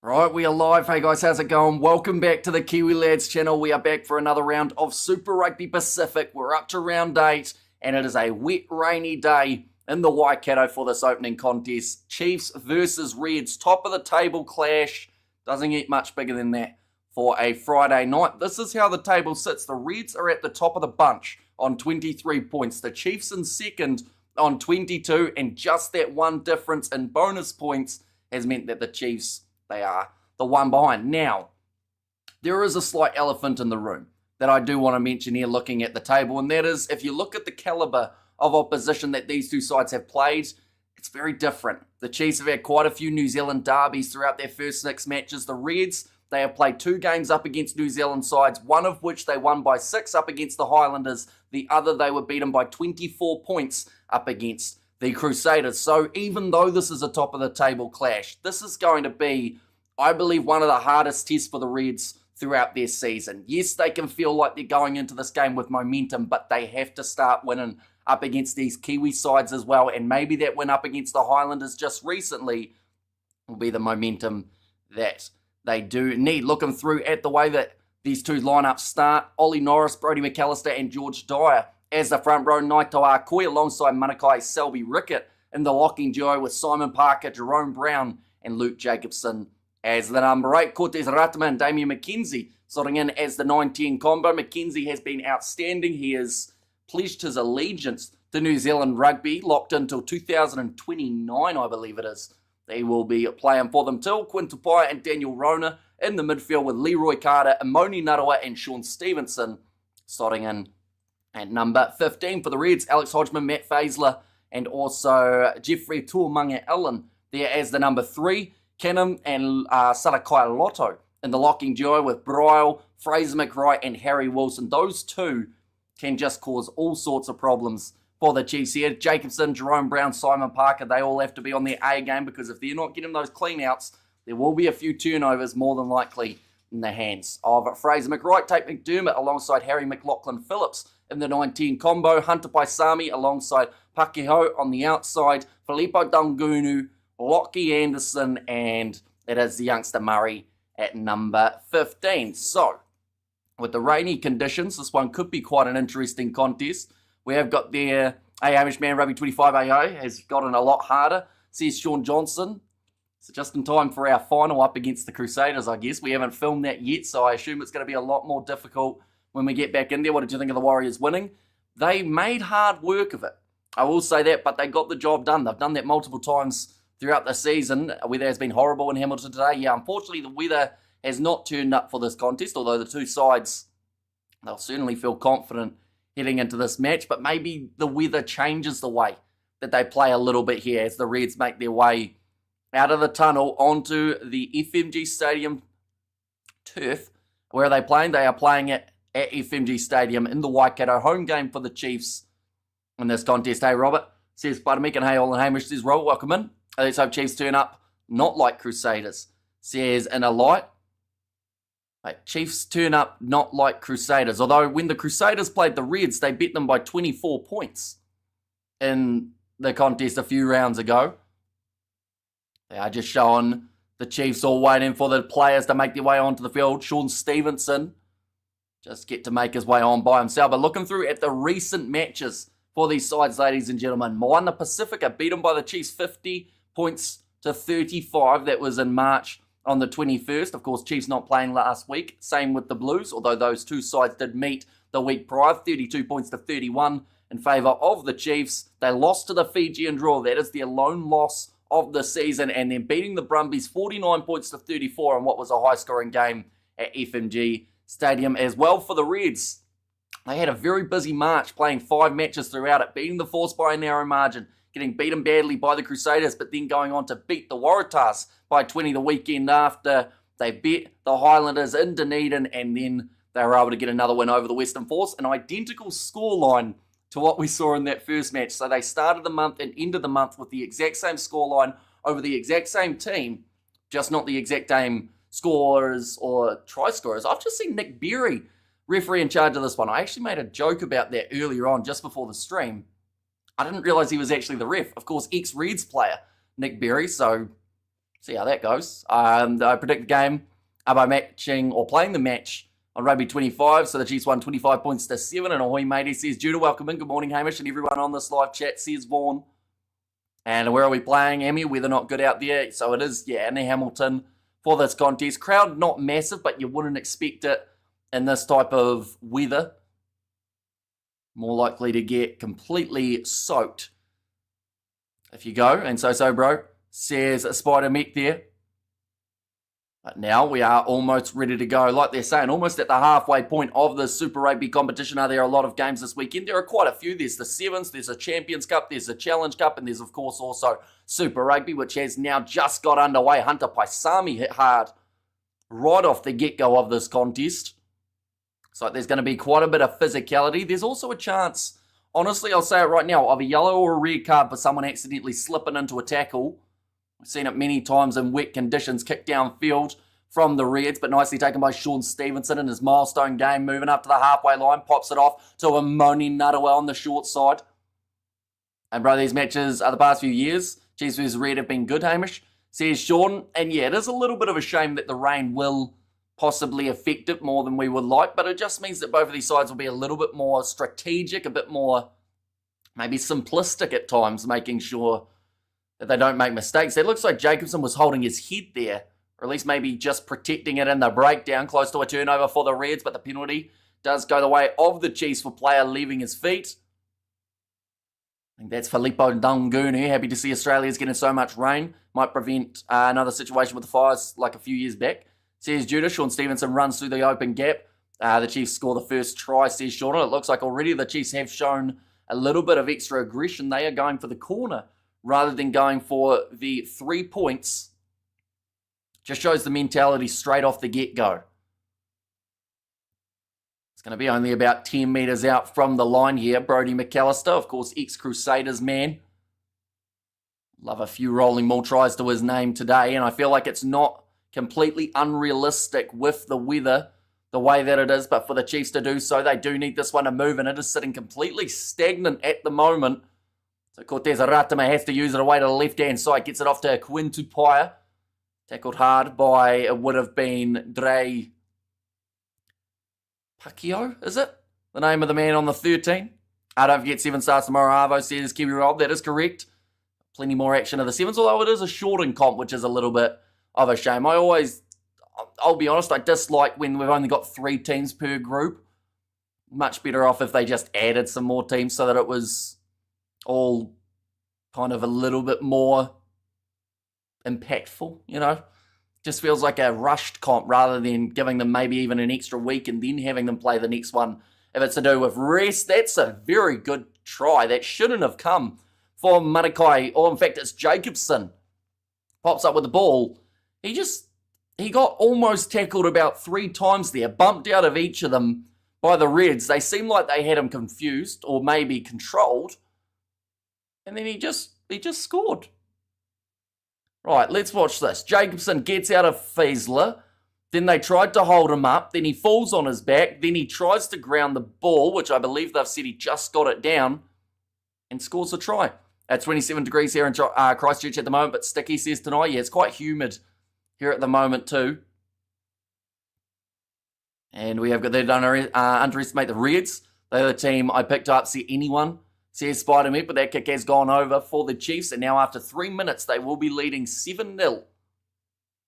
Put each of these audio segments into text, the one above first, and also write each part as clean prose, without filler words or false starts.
Right, we are live. Hey guys, how's it going? Welcome back to the Kiwi Lads channel. We are back for another round of Super Rugby Pacific. We're up to round 8, and it is a wet, rainy day in the Waikato for this opening contest. Chiefs versus Reds, top of the table clash. Doesn't get much bigger than that for a Friday night. This is how the table sits. The Reds are at the top of the bunch on 23 points. The Chiefs in second on 22, and just that one difference in bonus points has meant that the Chiefs, they are the one behind. Now, there is a slight elephant in the room that I do want to mention here looking at the table, and that is if you look at the caliber of opposition that these two sides have played, it's very different. The Chiefs have had quite a few New Zealand derbies throughout their first 6 matches. The Reds, they have played 2 games up against New Zealand sides, one of which they won by 6 up against the Highlanders. The other, they were beaten by 24 points up against the Crusaders. So even though this is a top of the table clash, this is going to be, I believe, one of the hardest tests for the Reds throughout their season. Yes, they can feel like they're going into this game with momentum, but they have to start winning up against these Kiwi sides as well. And maybe that win up against the Highlanders just recently will be the momentum that they do need. Looking through at the way that these two lineups start, Ollie Norris, Brodie McAllister and George Dyer as the front row, Naito Akoi alongside Manakai Selby Rickett in the locking duo with Simon Parker, Jerome Brown and Luke Jacobson as the number 8. Cortez Ratama and Damien McKenzie sorting in as the 9-10 combo. McKenzie has been outstanding. He has pledged his allegiance to New Zealand rugby, locked until 2029, I believe it is. They will be playing for them till Quinn Tupai and Daniel Rona in the midfield with Leroy Carter, Imoni Narawa and Sean Stevenson sorting in at number 15 for the Reds. Alex Hodgman, Matt Faisler and also Jeffrey Tuamanga Allen there as the number 3. Canham and Sarakai Lotto in the locking duo with Bryle, Fraser McRae and Harry Wilson. Those two can just cause all sorts of problems for the Chiefs here. Jacobson, Jerome Brown, Simon Parker, they all have to be on their A game because if they're not getting those clean outs, there will be a few turnovers more than likely in the hands of Fraser McRae. Tate McDermott alongside Harry McLaughlin-Phillips in the 19 combo. Hunter Paisami alongside Pakeho on the outside. Filippo Dungunu, Lockie Anderson, and it is the youngster Murray at number 15. So, with the rainy conditions, this one could be quite an interesting contest. We have got there, Hamish Man Rugby 25 AO has gotten a lot harder, says Sean Johnson. So just in time for our final up against the Crusaders, I guess. We haven't filmed that yet, so I assume it's going to be a lot more difficult when we get back in there. What did you think of the Warriors winning? They made hard work of it. I will say that, but they got the job done. They've done that multiple times throughout the season. Weather has been horrible in Hamilton today. Yeah, unfortunately, the weather has not turned up for this contest, although the two sides, they'll certainly feel confident heading into this match, but maybe the weather changes the way that they play a little bit here as the Reds make their way out of the tunnel onto the FMG Stadium turf. Where are they playing? They are playing at FMG Stadium in the Waikato. Home game for the Chiefs in this contest. Hey, Robert, says Buttermeek, and hey, Olin Hamish, says Robert, welcome in. Let's hope Chiefs turn up not like Crusaders, says in a light. Chiefs turn up not like Crusaders. Although when the Crusaders played the Reds, they beat them by 24 points in the contest a few rounds ago. They are just showing the Chiefs all waiting for the players to make their way onto the field. Sean Stevenson just get to make his way on by himself. But looking through at the recent matches for these sides, ladies and gentlemen, Moana Pacifica beaten by the Chiefs 50 points to 35. That was in March on the 21st. Of course, Chiefs not playing last week. Same with the Blues, although those two sides did meet the week prior. 32 points to 31 in favour of the Chiefs. They lost to the Fijian draw. That is their lone loss of the season. And then beating the Brumbies 49 points to 34 in what was a high-scoring game at FMG Stadium as well for the Reds. They had a very busy March, playing 5 matches throughout it, beating the Force by a narrow margin, getting beaten badly by the Crusaders, but then going on to beat the Waratahs by 20 the weekend after. They beat the Highlanders in Dunedin, and then they were able to get another win over the Western Force. An identical scoreline to what we saw in that first match. So they started the month and ended the month with the exact same scoreline over the exact same team, just not the exact same scorers or try scorers. I've just seen Nick Berry, referee in charge of this one. I actually made a joke about that earlier on, just before the stream. I didn't realise he was actually the ref. Of course, ex-Reds player, Nick Berry, so See how that goes. I predict the game by matching or playing the match on Rugby 25. So the Chiefs won 25 points to 7. And ahoy, matey, says Judah. Welcome in. Good morning, Hamish, and everyone on this live chat, says Vaughan. And where are we playing, Emmy? Weather not good out there. So it is, in Hamilton for this contest. Crowd not massive, but you wouldn't expect it in this type of weather. More likely to get completely soaked if you go. And so, bro, says Spider Mech there. But now we are almost ready to go. Like they're saying, almost at the halfway point of the Super Rugby competition. Are there a lot of games this weekend? There are quite a few. There's the Sevens, there's a Champions Cup, there's a Challenge Cup, and there's, of course, also Super Rugby, which has now just got underway. Hunter Paisami hit hard right off the get-go of this contest. So there's going to be quite a bit of physicality. There's also a chance, honestly, I'll say it right now, of a yellow or a red card for someone accidentally slipping into a tackle. We've seen it many times in wet conditions, kick downfield from the Reds, but nicely taken by Sean Stevenson in his milestone game, moving up to the halfway line, pops it off to Amoni Nadawa on the short side. And bro, these matches are the past few years. Chiefs vs Red have been good, Hamish, says Sean. And yeah, it is a little bit of a shame that the rain will possibly affect it more than we would like, but it just means that both of these sides will be a little bit more strategic, a bit more maybe simplistic at times, making sure that they don't make mistakes. It looks like Jacobson was holding his head there, or at least maybe just protecting it in the breakdown, close to a turnover for the Reds, but the penalty does go the way of the Chiefs for player leaving his feet. I think that's Filippo Dungunu. Happy to see Australia's getting so much rain. Might prevent another situation with the Fires like a few years back. Says Judah. Sean Stevenson runs through the open gap. The Chiefs score the first try, says Sean. It looks like already the Chiefs have shown a little bit of extra aggression. They are going for the corner rather than going for the 3 points. Just shows the mentality straight off the get-go. It's going to be only about 10 metres out from the line here. Brodie McAllister, of course, ex-Crusaders man. Love a few rolling maul tries to his name today, and I feel like it's not completely unrealistic with the weather, the way that it is, but for the Chiefs to do so, they do need this one to move, and it is sitting completely stagnant at the moment. So Cortez Aratama has to use it away to the left-hand side, gets it off to Quinn Tupaia. Tackled hard by, it would have been Dre Pacquiao, is it? The name of the man on the 13. Don't forget 7 stars tomorrow, Arvo says Kiwi Rob. That is correct. Plenty more action of the 7s, although it is a shortened comp, which is a little bit of a shame. I'll be honest, I dislike when we've only got 3 teams per group. Much better off if they just added some more teams so that it was all kind of a little bit more impactful, you know. Just feels like a rushed comp rather than giving them maybe even an extra week and then having them play the next one. If it's to do with rest, that's a very good try. That shouldn't have come for Manakai, or in fact it's Jacobson. Pops up with the ball. He got almost tackled about 3 times there, bumped out of each of them by the Reds. They seemed like they had him confused or maybe controlled. And then he just scored. Right, let's watch this. Jacobson gets out of Fiesler. Then they tried to hold him up. Then he falls on his back. Then he tries to ground the ball, which I believe they've said he just got it down, and scores a try. At 27 degrees here in Christchurch at the moment, but Sticky says tonight, yeah, it's quite humid here at the moment too. And we have got, they don't underestimate the Reds. They're the team I picked up, see anyone. Says Spider-Man, but that kick has gone over for the Chiefs. And now after 3 minutes, they will be leading 7-0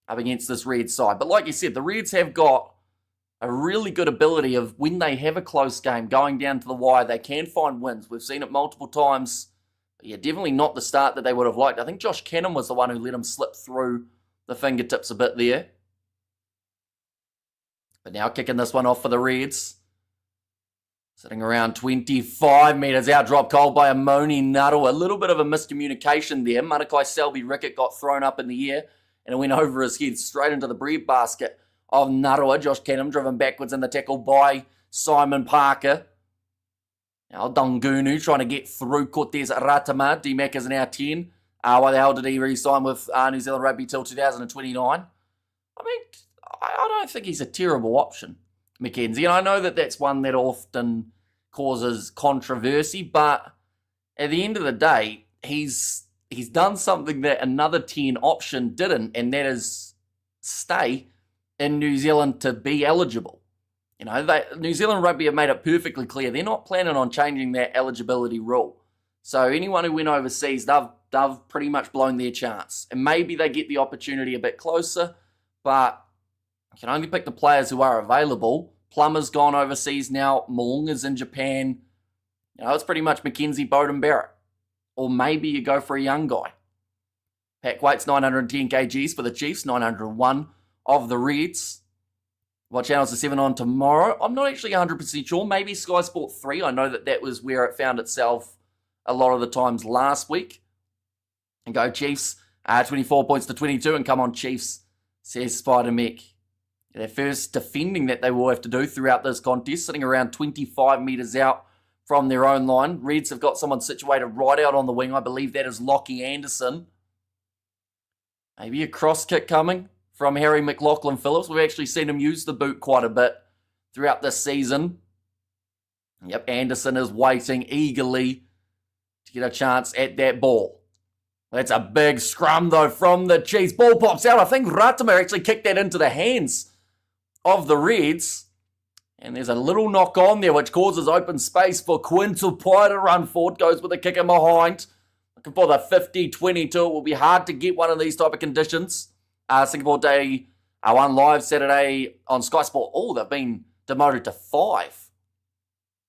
up against this Reds side. But like you said, the Reds have got a really good ability of when they have a close game, going down to the wire, they can find wins. We've seen it multiple times. But yeah, definitely not the start that they would have liked. I think Josh Cannon was the one who let him slip through the fingertips a bit there. But now kicking this one off for the Reds. Sitting around 25 metres out, drop goal by Amoni Nuttall. A little bit of a miscommunication there. Manakai Selby Rickett got thrown up in the air and it went over his head straight into the breadbasket of Nuttall. Josh Canham driven backwards in the tackle by Simon Parker. Now Dungunu trying to get through Cortez Ratama. D-Mac is now 10. Why the hell did he re-sign with New Zealand Rugby till 2029? I mean, I don't think he's a terrible option, Mackenzie. And I know that that's one that often causes controversy, but at the end of the day, he's he's done something that another 10 option didn't, and that is stay in New Zealand to be eligible. You know, New Zealand Rugby have made it perfectly clear they're not planning on changing that eligibility rule. So anyone who went overseas, they've pretty much blown their chance. And maybe they get the opportunity a bit closer, but you can only pick the players who are available. Plummer's gone overseas now. Malunga's in Japan. You know, it's pretty much Mackenzie, Bowden, Barrett. Or maybe you go for a young guy. Pack weight's 910 kgs for the Chiefs, 901 of the Reds. What channel's the 7 on tomorrow? I'm not actually 100% sure. Maybe Sky Sport 3. I know that was where it found itself a lot of the times last week. And go Chiefs, 24 points to 22. And come on Chiefs, says Spider Mech. Their first defending that they will have to do throughout this contest, sitting around 25 metres out from their own line. Reds have got someone situated right out on the wing. I believe that is Lockie Anderson. Maybe a cross kick coming from Harry McLaughlin-Phillips. We've actually seen him use the boot quite a bit throughout this season. Yep, Anderson is waiting eagerly to get a chance at that ball. That's a big scrum, though, from the Chiefs. Ball pops out. I think Ratimer actually kicked that into the hands of the Reds. And there's a little knock on there, which causes open space for Quinn Tupai to run forward. Goes with a kick in behind. Looking for the 50-22. It will be hard to get one of these type of conditions. Singapore Day 1 live Saturday on Sky Sport. Oh, they've been demoted to 5.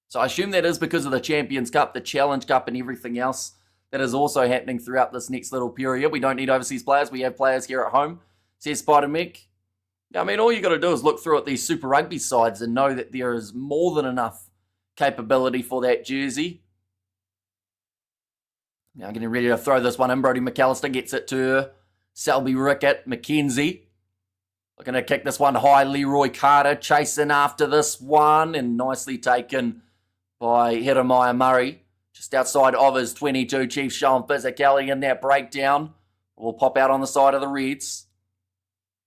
So I assume that is because of the Champions Cup, the Challenge Cup, and everything else that is also happening throughout this next little period. We don't need overseas players. We have players here at home, says Spider Mech. I mean, all you got to do is look through at these Super Rugby sides and know that there is more than enough capability for that jersey. Now getting ready to throw this one in. Brodie McAllister gets it to Selby Rickett. McKenzie looking to kick this one high. Leroy Carter chasing after this one, and nicely taken by Jeremiah Murray. Just outside of his 22. Chiefs showing physicality in that breakdown. Will pop out on the side of the Reds.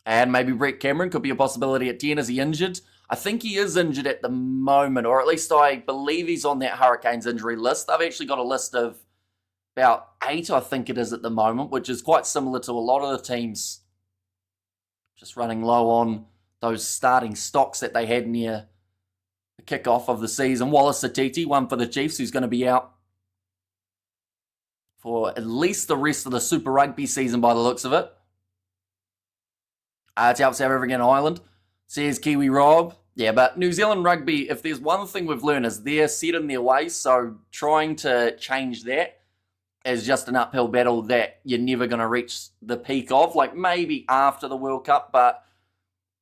And maybe Brett Cameron could be a possibility at 10. Is he injured? I think he is injured at the moment, or at least I believe he's on that Hurricanes injury list. They've actually got a list of about 8, I think it is at the moment, which is quite similar to a lot of the teams. Just running low on those starting stocks that they had near the kickoff of the season. Wallace Satiti, one for the Chiefs, who's going to be out for at least the rest of the Super Rugby season by the looks of it. It's out South African Island, says Kiwi Rob. Yeah, but New Zealand Rugby, if there's one thing we've learned, is they're set in their ways, so trying to change that is just an uphill battle that you're never going to reach the peak of, like maybe after the World Cup, but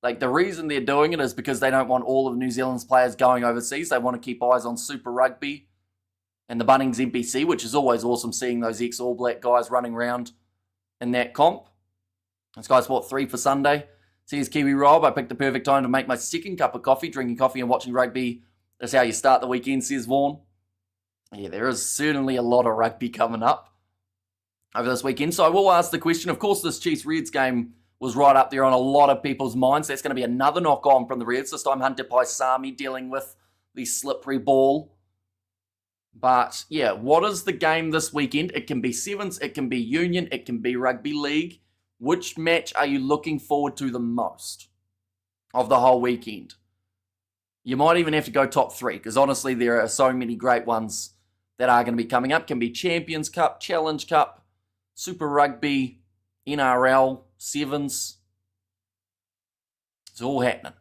like the reason they're doing it is because they don't want all of New Zealand's players going overseas. They want to keep eyes on Super Rugby and the Bunnings NPC, which is always awesome seeing those ex-All Black guys running around in that comp. And Sky Sport 3 for Sunday. Says Kiwi Rob, I picked the perfect time to make my second cup of coffee. Drinking coffee and watching rugby. That's how you start the weekend, says Vaughan. Yeah, there is certainly a lot of rugby coming up over this weekend. So I will ask the question. Of course, this Chiefs Reds game was right up there on a lot of people's minds. That's going to be another knock-on from the Reds. This time Hunter Paisami dealing with the slippery ball. But yeah, what is the game this weekend? It can be Sevens, it can be Union, it can be Rugby League. Which match are you looking forward to the most of the whole weekend? You might even have to go top 3, because honestly, there are so many great ones that are going to be coming up. Can be Champions Cup, Challenge Cup, Super Rugby, NRL, Sevens. It's all happening.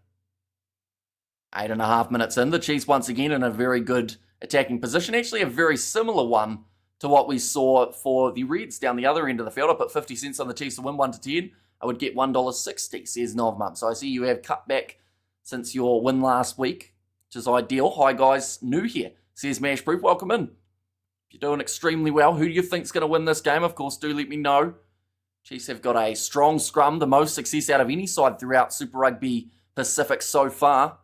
8.5 minutes in. The Chiefs once again in a very good attacking position. Actually, a very similar one to what we saw for the Reds down the other end of the field. I put 50 cents on the Chiefs to win 1 to 10. I would get $1.60, says Novmum. So I see you have cut back since your win last week, which is ideal. Hi guys, new here, says Mashproof. Welcome in. You're doing extremely well. Who do you think's going to win this game? Of course, do let me know. Chiefs have got a strong scrum, the most success out of any side throughout Super Rugby Pacific so far.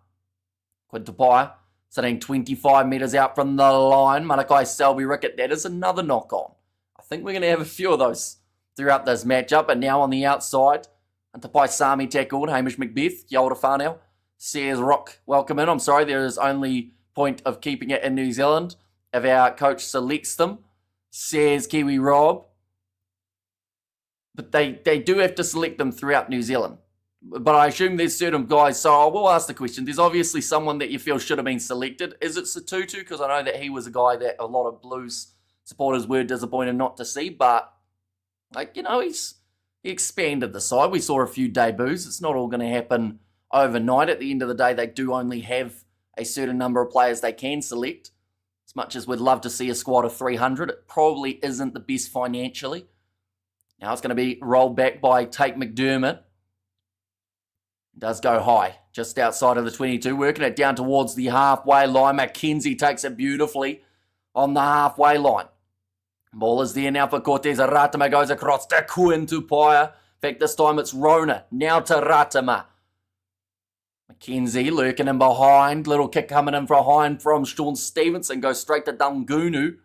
Quinn Tupai sitting 25 metres out from the line. Malakai Selby Rickett, that is another knock-on. I think we're going to have a few of those throughout this matchup. And now on the outside, and Tupai Sami tackled. Hamish Macbeth, Kia ora whānau, says Rock, welcome in. I'm sorry, there is only point of keeping it in New Zealand if our coach selects them, says Kiwi Rob. but they do have to select them throughout New Zealand. But I assume there's certain guys, so I will ask the question. There's obviously someone that you feel should have been selected. Is it Satutu? Because I know that he was a guy that a lot of Blues supporters were disappointed not to see, but, like, you know, he expanded the side. We saw a few debuts. It's not all going to happen overnight. At the end of the day, they do only have a certain number of players they can select. As much as we'd love to see a squad of 300, it probably isn't the best financially. Now it's going to be rolled back by Tate McDermott. Does go high, just outside of the 22, working it down towards the halfway line. McKenzie takes it beautifully on the halfway line. Ball is there now for Cortez. Ratama goes across to Quinn Tupaia. In fact, this time it's Rona. Now to Ratama. McKenzie lurking in behind. Little kick coming in behind from Sean Stevenson. Goes straight to Dungunu.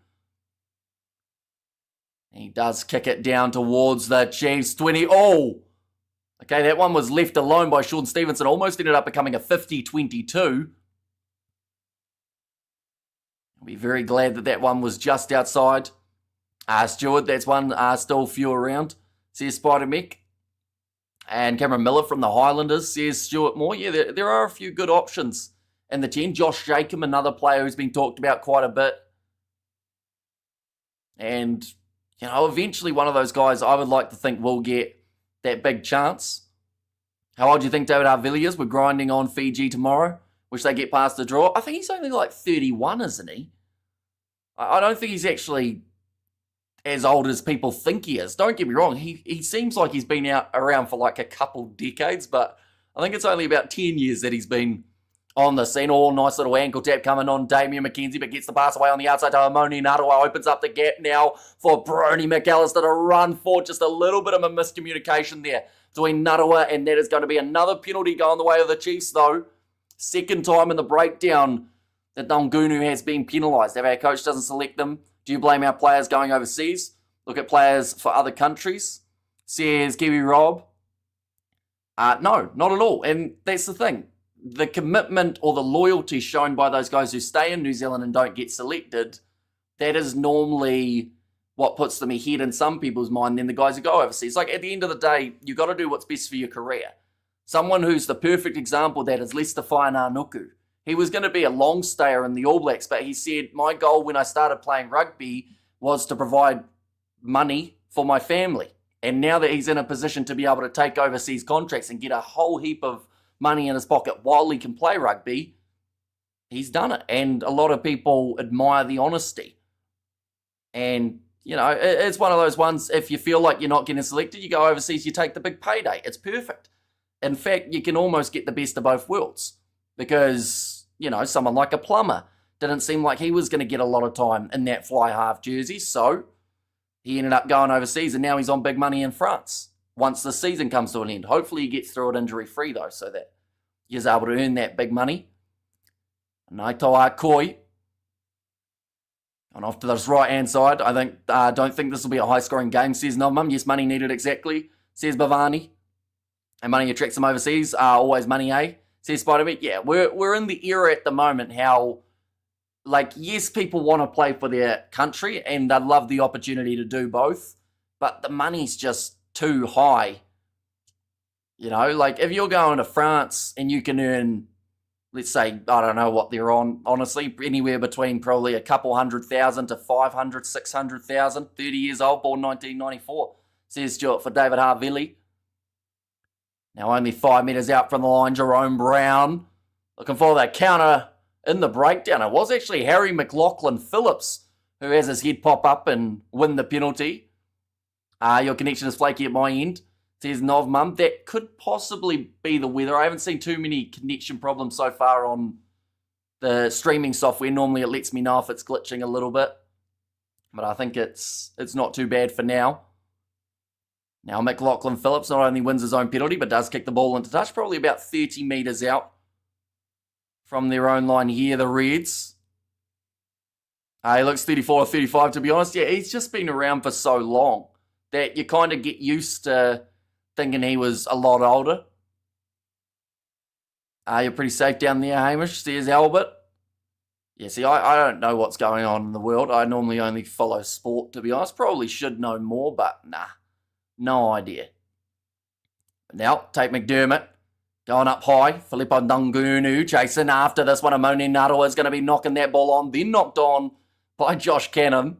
He does kick it down towards the Chiefs 20. Oh! Okay, that one was left alone by Sean Stevenson. Almost ended up becoming a 50-22. I'll be very glad that that one was just outside. Stewart, that's one still few around. Says Spider-Mick. And Cameron Miller from the Highlanders, says Stuart Moore. Yeah, there are a few good options in the 10. Josh Jacob, another player who's been talked about quite a bit. And, you know, eventually one of those guys I would like to think will get that big chance. How old do you think David Havili is? We're grinding on Fiji tomorrow. Wish they get past the draw. I think he's only like 31, isn't he? I don't think he's actually as old as people think he is. Don't get me wrong. He seems like he's been around for like a couple decades, but I think it's only about 10 years that he's been on the scene. All nice little ankle tap coming on Damien McKenzie, but gets the pass away on the outside to Amoni Narawa. Opens up the gap now for Brony McAllister to run for. Just a little bit of a miscommunication there between Narawa, and that is going to be another penalty going the way of the Chiefs, though. Second time in the breakdown that Dungunu has been penalised. If our coach doesn't select them, do you blame our players going overseas? Look at players for other countries. Says Kiwi Rob. No, not at all. And that's the thing. The commitment or the loyalty shown by those guys who stay in New Zealand and don't get selected, that is normally what puts them ahead in some people's mind than the guys who go overseas. Like, at the end of the day, you got to do what's best for your career. Someone who's the perfect example of that is Lester Whainānuku. He was going to be a long stayer in the All Blacks, but he said, my goal when I started playing rugby was to provide money for my family. And now that he's in a position to be able to take overseas contracts and get a whole heap of money in his pocket while he can play rugby, he's done it. And a lot of people admire the honesty. And, you know, it's one of those ones, if you feel like you're not getting selected, you go overseas, you take the big payday. It's perfect. In fact, you can almost get the best of both worlds. Because, you know, someone like a Plummer didn't seem like he was going to get a lot of time in that fly half jersey. So he ended up going overseas, and now he's on big money in France once the season comes to an end. Hopefully he gets through it injury-free, though, so that he's able to earn that big money. Naitoa Koi. And off to this right-hand side. I don't think this will be a high-scoring game, says Novmum. Yes, money needed exactly, says Bhavani. And money attracts them overseas. Always money, eh? Says Spider-Man. Yeah, we're in the era at the moment how, like, yes, people want to play for their country and they'd love the opportunity to do both, but the money's just too high. You know, like, if you're going to France and you can earn, let's say, I don't know what they're on, honestly, anywhere between probably a couple 100,000 to 500, 600,000, 30 years old, born 1994, says Stuart for David Havili. Now only 5 metres out from the line, Jerome Brown looking for that counter in the breakdown. It was actually Harry McLaughlin-Phillips who has his head pop up and win the penalty. Your connection is flaky at my end, says Novmum. That could possibly be the weather. I haven't seen too many connection problems so far on the streaming software. Normally it lets me know if it's glitching a little bit, but I think it's not too bad for now. Now McLaughlin-Phillips not only wins his own penalty, but does kick the ball into touch, probably about 30 metres out from their own line here, the Reds. He looks 34 or 35, to be honest. Yeah, he's just been around for so long that you kind of get used to thinking he was a lot older. You're pretty safe down there, Hamish, says Albert. Yeah, see, I don't know what's going on in the world. I normally only follow sport, to be honest. Probably should know more, but nah. No idea. Now, take McDermott. Going up high. Filippo Ndungunu chasing after this one. Amoni Narawa is going to be knocking that ball on. Then knocked on by Josh Canham.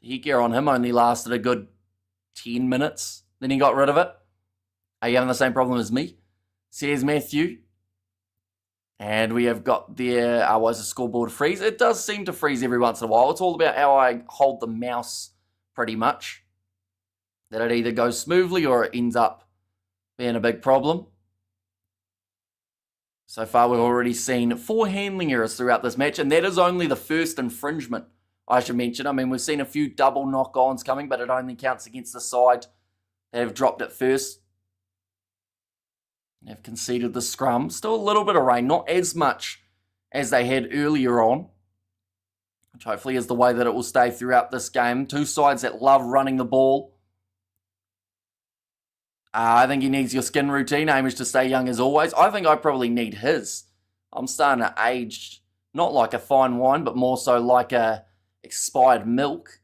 The headgear on him only lasted a good 10 minutes. Then he got rid of it. Are you having the same problem as me? Says Matthew. And we have got there, was a scoreboard freeze. It does seem to freeze every once in a while. It's all about how I hold the mouse pretty much. That it either goes smoothly or it ends up being a big problem. So far we've already seen 4 handling errors throughout this match, and that is only the first infringement, I should mention. I mean, we've seen a few double knock-ons coming, but it only counts against the side that have dropped it first. They've conceded the scrum. Still a little bit of rain, not as much as they had earlier on, which hopefully is the way that it will stay throughout this game. Two sides that love running the ball. I think he needs your skin routine, Hamish, to stay young as always. I think I probably need his. I'm starting to age, not like a fine wine, but more so like a expired milk.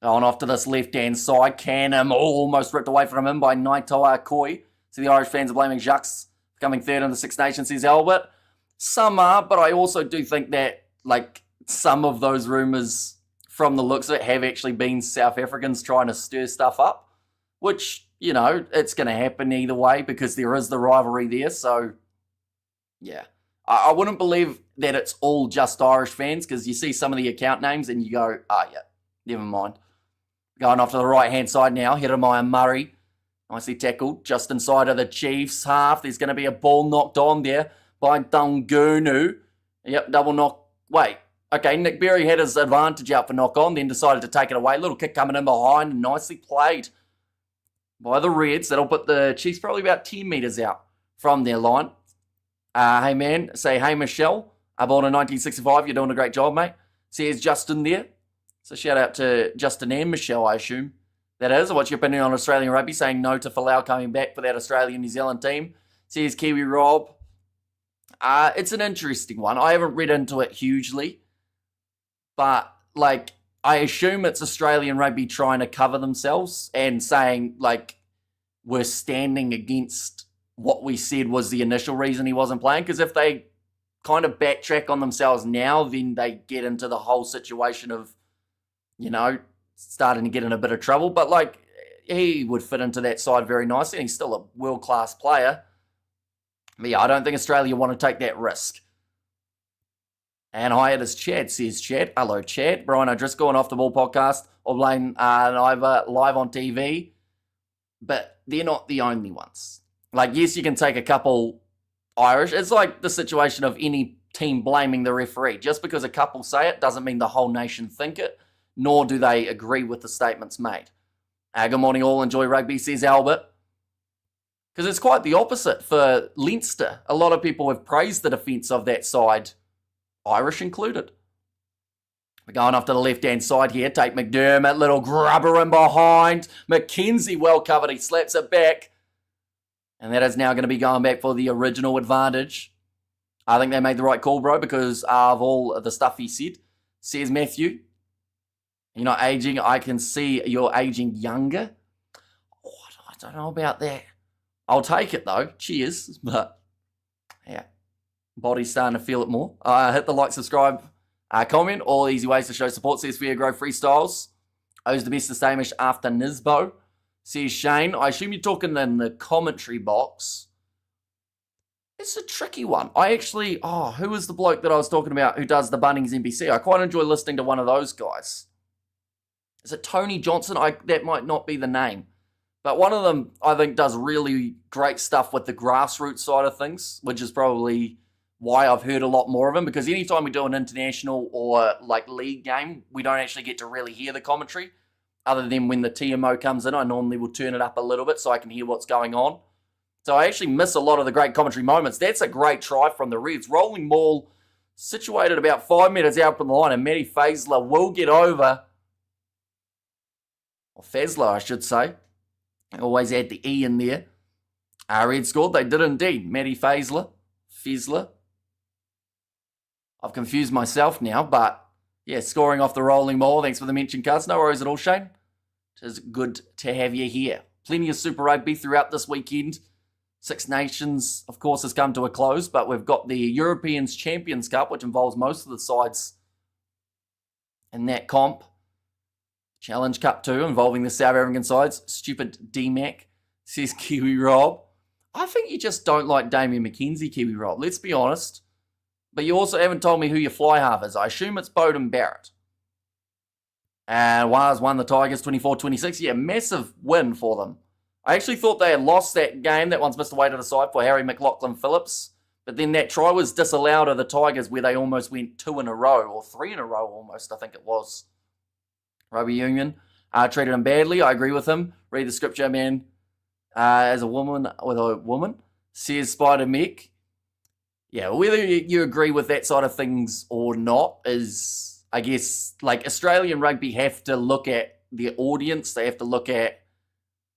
Going off to this left-hand side. Canham almost ripped away from him by Naitoa Koi. So the Irish fans are blaming Jacques for coming third in the Six Nations, says Albert. Some are, but I also do think that like some of those rumours from the looks of it have actually been South Africans trying to stir stuff up, which, you know, it's going to happen either way because there is the rivalry there. So, yeah. I wouldn't believe that it's all just Irish fans because you see some of the account names and you go, yeah, never mind. Going off to the right-hand side now, Jeremiah Murray. Nicely tackled, just inside of the Chiefs half. There's going to be a ball knocked on there by Ndungunu. Yep, double knock. Wait, okay, Nick Berry had his advantage out for knock-on, then decided to take it away. Little kick coming in behind, and nicely played by the Reds. That'll put the Chiefs probably about 10 metres out from their line. Hey, man, say, hey, Michelle. I born in 1965. You're doing a great job, mate. Says Justin there. So shout out to Justin and Michelle, I assume. That is. What's your opinion on Australian rugby? Saying no to Falau coming back for that Australian-New Zealand team. Says Kiwi Rob. It's an interesting one. I haven't read into it hugely. But, like, I assume it's Australian rugby trying to cover themselves and saying, like, we're standing against what we said was the initial reason he wasn't playing. Because if they kind of backtrack on themselves now, then they get into the whole situation of, you know, starting to get in a bit of trouble. But, like, he would fit into that side very nicely. And he's still a world-class player. But, yeah, I don't think Australia want to take that risk. And hi, it is Chad, says Chad. Hello, Chad. Brian O'Driscoll and Off the Ball podcast. Or Blaine Iver live on TV. But they're not the only ones. Like, yes, you can take a couple Irish. It's like the situation of any team blaming the referee. Just because a couple say it doesn't mean the whole nation think it. Nor do they agree with the statements made. Good morning all, enjoy rugby, says Albert. Because it's quite the opposite for Leinster. A lot of people have praised the defence of that side, Irish included. We're going off to the left-hand side here. Take McDermott, little grubber in behind. McKenzie well covered, he slaps it back. And that is now going to be going back for the original advantage. I think they made the right call, bro, because of all the stuff he said. Says Matthew. You're not aging. I can see you're aging younger. Oh, I don't know about that. I'll take it, though. Cheers. But, yeah. Body's starting to feel it more. Hit the like, subscribe, comment. All easy ways to show support. Says Fear Grow Freestyles. Owes the best to Stamish after Nisbo. Says Shane. I assume you're talking in the commentary box. It's a tricky one. I actually... who was the bloke that I was talking about who does the Bunnings NBC? I quite enjoy listening to one of those guys. Is it Tony Johnson? That might not be the name. But one of them, I think, does really great stuff with the grassroots side of things, which is probably why I've heard a lot more of him. Because anytime we do an international or like league game, we don't actually get to really hear the commentary. Other than when the TMO comes in, I normally will turn it up a little bit so I can hear what's going on. So I actually miss a lot of the great commentary moments. That's a great try from the Reds. Rolling ball situated about 5 metres out from the line, and Matty Faisler will get over. Or Fazler, I should say. I always add the E in there. Red scored. They did indeed. Matty Faisler. I've confused myself now, but yeah, scoring off the rolling ball. Thanks for the mention, cuz. No worries at all, Shane. It is good to have you here. Plenty of Super Rugby throughout this weekend. Six Nations, of course, has come to a close, but we've got the Europeans Champions Cup, which involves most of the sides in that comp. Challenge Cup 2, involving the South African sides. Stupid DMAC, says Kiwi Rob. I think you just don't like Damien McKenzie, Kiwi Rob. Let's be honest. But you also haven't told me who your fly half is. I assume it's Bowden Barrett. And Waz won the Tigers 24-26. Yeah, massive win for them. I actually thought they had lost that game. That one's missed away to the side for Harry McLaughlin-Phillips. But then that try was disallowed of the Tigers where they almost went 2 in a row, or 3 in a row almost, I think it was. Rugby Union treated him badly. I agree with him. Read the scripture, man. As a woman with a woman, says Spider Mech. Yeah, whether you agree with that side of things or not is, I guess, like Australian rugby have to look at the audience. They have to look at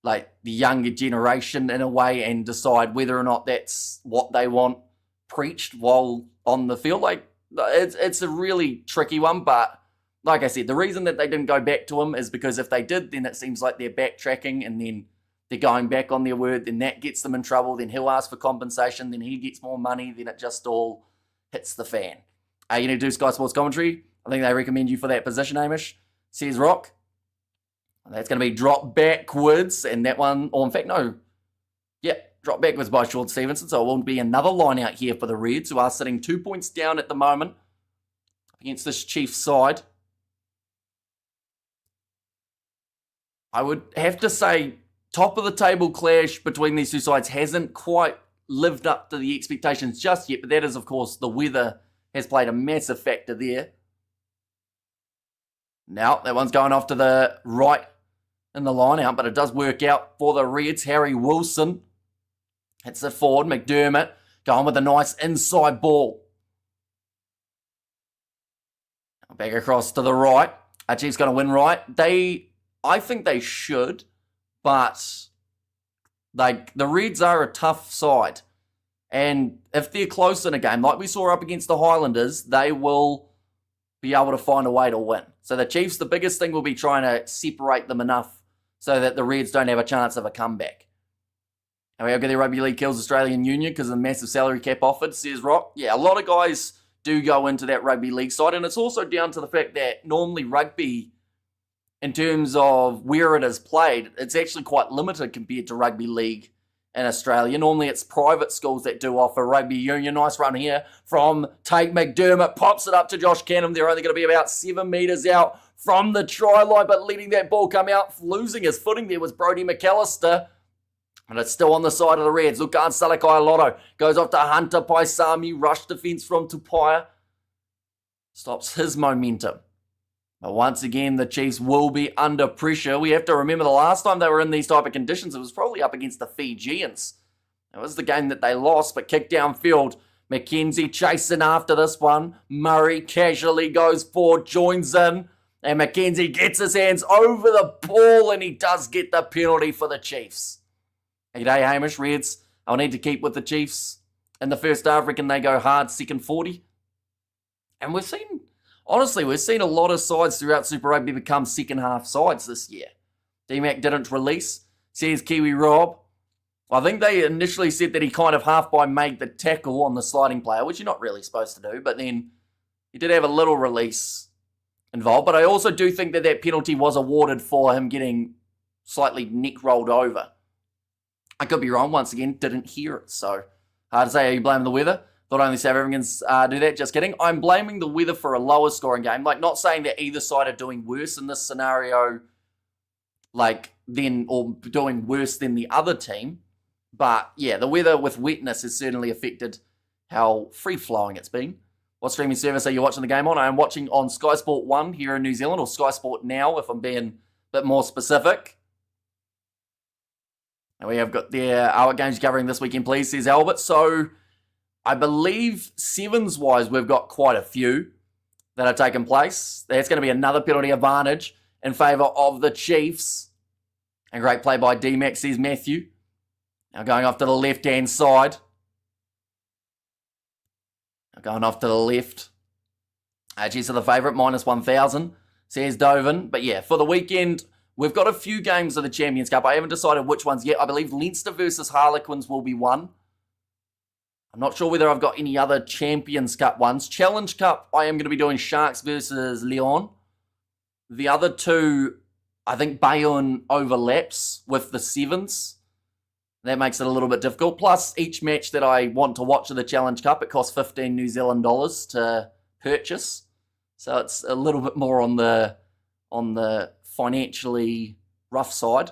like the younger generation in a way and decide whether or not that's what they want preached while on the field. Like it's a really tricky one, but like I said, the reason that they didn't go back to him is because if they did, then it seems like they're backtracking and then they're going back on their word, then that gets them in trouble, then he'll ask for compensation, then he gets more money, then it just all hits the fan. You need to do Sky Sports commentary. I think they recommend you for that position, Hamish, says Rock. That's going to be drop backwards, and that one, or in fact, no. Yeah, drop backwards by Sean Stevenson, so it won't be another line out here for the Reds, who are sitting 2 points down at the moment against this Chiefs side. I would have to say top of the table clash between these two sides hasn't quite lived up to the expectations just yet, but that is, of course, the weather has played a massive factor there. Now, that one's going off to the right in the line out, but it does work out for the Reds. Harry Wilson hits it forward. McDermott going with a nice inside ball. Back across to the right. Chiefs going to win right. I think they should, but like the Reds are a tough side. And if they're close in a game, like we saw up against the Highlanders, they will be able to find a way to win. So the Chiefs, the biggest thing will be trying to separate them enough so that the Reds don't have a chance of a comeback. And we have got the Rugby League kills Australian Union because of the massive salary cap offered, says Rock. Yeah, a lot of guys do go into that Rugby League side, and it's also down to the fact that normally rugby, in terms of where it is played, it's actually quite limited compared to Rugby League in Australia. Normally it's private schools that do offer Rugby Union. Nice run here from Tate McDermott. Pops it up to Josh Canham. They're only going to be about 7 metres out from the try line, but letting that ball come out. Losing his footing there was Brodie McAllister. And it's still on the side of the Reds. Lukan Salakai-Lotto goes off to Hunter Paisami. Rush defence from Tupaia. Stops his momentum. But once again, the Chiefs will be under pressure. We have to remember the last time they were in these type of conditions, it was probably up against the Fijians. It was the game that they lost, but kick downfield. McKenzie chasing after this one. Murray casually goes forward, joins in. And McKenzie gets his hands over the ball, and he does get the penalty for the Chiefs. G'day, Hamish. Reds, I'll need to keep with the Chiefs. In the first half, reckon they go hard, second 40. And we've seen a lot of sides throughout Super Rugby become second half sides this year. DMAC didn't release, says Kiwi Rob. I think they initially said that he kind of half by made the tackle on the sliding player, which you're not really supposed to do, but then he did have a little release involved. But I also do think that that penalty was awarded for him getting slightly neck rolled over. I could be wrong, once again, didn't hear it, so hard to say. Are you blaming the weather? Thought only South Africans do that. Just kidding. I'm blaming the weather for a lower scoring game. Like, not saying that either side are doing worse in this scenario, or doing worse than the other team. But yeah, the weather with wetness has certainly affected how free-flowing it's been. What streaming service are you watching the game on? I am watching on Sky Sport 1 here in New Zealand, or Sky Sport Now, if I'm being a bit more specific. And we have got our games covering this weekend, please, says Albert. So I believe sevens-wise, we've got quite a few that are taking place. That's going to be another penalty advantage in favour of the Chiefs. A great play by DMAC, says Matthew. Now going off to the left-hand side. Now going off to the left. Chiefs are the favourite, minus 1,000, says Dovin. But yeah, for the weekend, We've got a few games of the Champions Cup. I haven't decided which ones yet. I believe Leinster versus Harlequins will be one. I'm not sure whether I've got any other Champions Cup ones. Challenge Cup, I am going to be doing Sharks versus Lyon. The other two, I think Bayonne overlaps with the Sevens. That makes it a little bit difficult. Plus, each match that I want to watch of the Challenge Cup, it costs 15 New Zealand dollars to purchase. So it's a little bit more on the financially rough side.